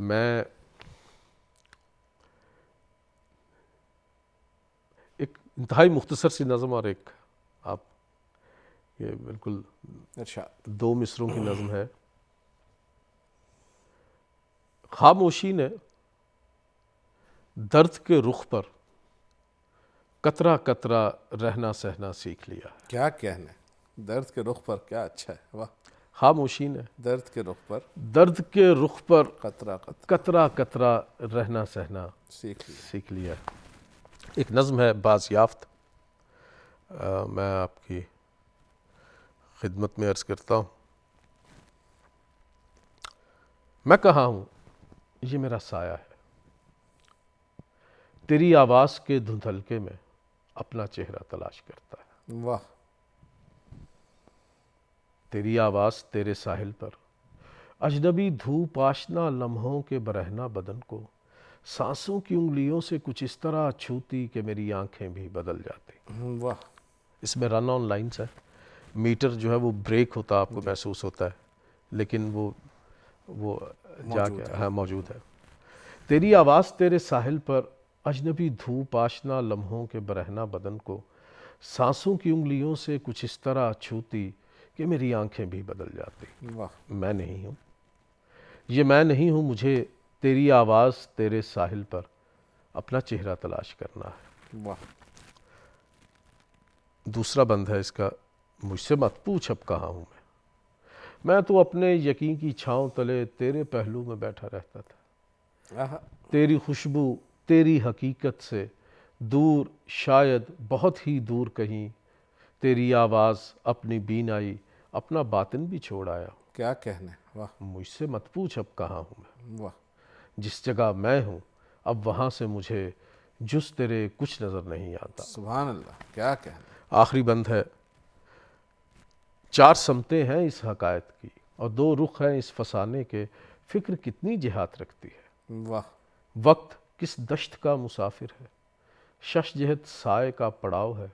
میں ایک انتہائی مختصر سی نظم اور ایک آپ یہ بالکل ارشاد۔ 2 مصروں کی نظم ہے۔ خاموشی نے درد کے رخ پر قطرہ قطرہ رہنا سہنا سیکھ لیا ہے۔ کیا کہنے، درد کے رخ پر، کیا اچھا ہے، واہ۔ خاموشی نے درد کے رخ پر قطرہ قطرہ قطرہ رہنا سہنا سیکھ لیا۔ سیکھ لیا ہے۔ ایک نظم ہے باز یافت، میں آپ کی خدمت میں عرض کرتا ہوں۔ میں کہاں ہوں یہ میرا سایہ ہے، تیری آواز کے دھندلکے میں اپنا چہرہ تلاش کرتا ہے۔ واہ۔ تیری آواز تیرے ساحل پر، اجنبی دھوپ آشنا لمحوں کے برہنہ بدن کو سانسوں کی انگلیوں سے کچھ اس طرح چھوتی کہ میری آنکھیں بھی بدل جاتی۔ واہ۔ اس میں رن آن لائنز ہے، میٹر جو ہے وہ بریک ہوتا آپ کو محسوس ہوتا ہے، لیکن وہ جا کے موجود ہے۔ تیری آواز تیرے ساحل پر، اجنبی دھوپ آشنا لمحوں کے برہنہ بدن کو سانسوں کی انگلیوں سے کچھ اس طرح چھوتی کہ میری آنکھیں بھی بدل جاتی۔ واہ۔ میں نہیں ہوں، یہ میں نہیں ہوں، مجھے تیری آواز تیرے ساحل پر اپنا چہرہ تلاش کرنا ہے۔ واہ۔ دوسرا بند ہے اس کا، مجھ سے مت پوچھ اب کہاں ہوں میں تو اپنے یقین کی چھاؤں تلے تیرے پہلو میں بیٹھا رہتا تھا۔ تیری خوشبو تیری حقیقت سے دور، شاید بہت ہی دور کہیں، تیری آواز اپنی بینائی اپنا باطن بھی چھوڑ آیا۔ کیا کہنے، واہ۔ مجھ سے مت پوچھ اب کہاں ہوں میں، واہ۔ جس جگہ میں ہوں اب وہاں سے مجھے جز تیرے کچھ نظر نہیں آتا۔ سبحان اللہ، کیا کہنے۔ آخری بند ہے، 4 سمتیں ہیں اس حقائق کی اور 2 رخ ہیں اس فسانے کے، فکر کتنی جہات رکھتی ہے۔ واہ۔ وقت کس دشت کا مسافر ہے، شش جہت سائے کا پڑاؤ ہے،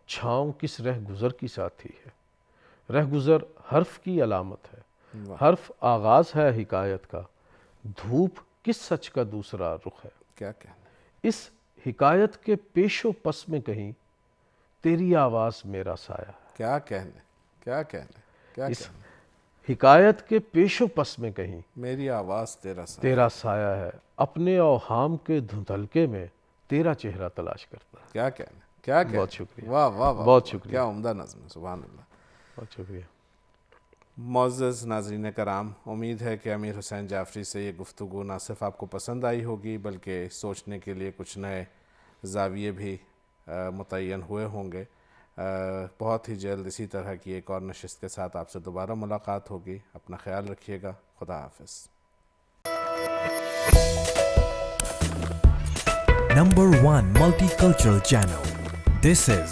چھاؤں کس رہ گزر کی ساتھی ہے، رہ گزر حرف کی علامت ہے، حرف آغاز ہے حکایت کا، دھوپ کس سچ کا دوسرا رخ ہے۔ کیا کہنے۔ اس حکایت کے پیش و پس میں کہیں تیری آواز میرا سایہ ہے۔ کیا کہنے، کیا کہنے، کیا اس کہنے۔ حکایت کے پیش و پس میں کہیں میری آواز تیرا سایہ۔ تیرا سایہ ہے، اپنے اوہام کے دھندلکے میں تیرا چہرہ تلاش کرتا ہے۔ کیا کہنے، کیا کہنے۔ بہت شکریہ، واہ واہ واہ، بہت شکریہ، کیا عمدہ نظم ہے، سبحان اللہ۔ بہت شکریہ۔ معزز ناظرین کرام، امید ہے کہ امیر حسین جعفری سے یہ گفتگو نہ صرف آپ کو پسند آئی ہوگی بلکہ سوچنے کے لیے کچھ نئے زاویے بھی متعین ہوئے ہوں گے۔ بہت ہی جلد اسی طرح کی ایک اور نشست کے ساتھ آپ سے دوبارہ ملاقات ہوگی. اپنا خیال رکھیے گا. خدا حافظ. Number 1 multicultural channel. This is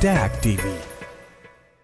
TAG TV.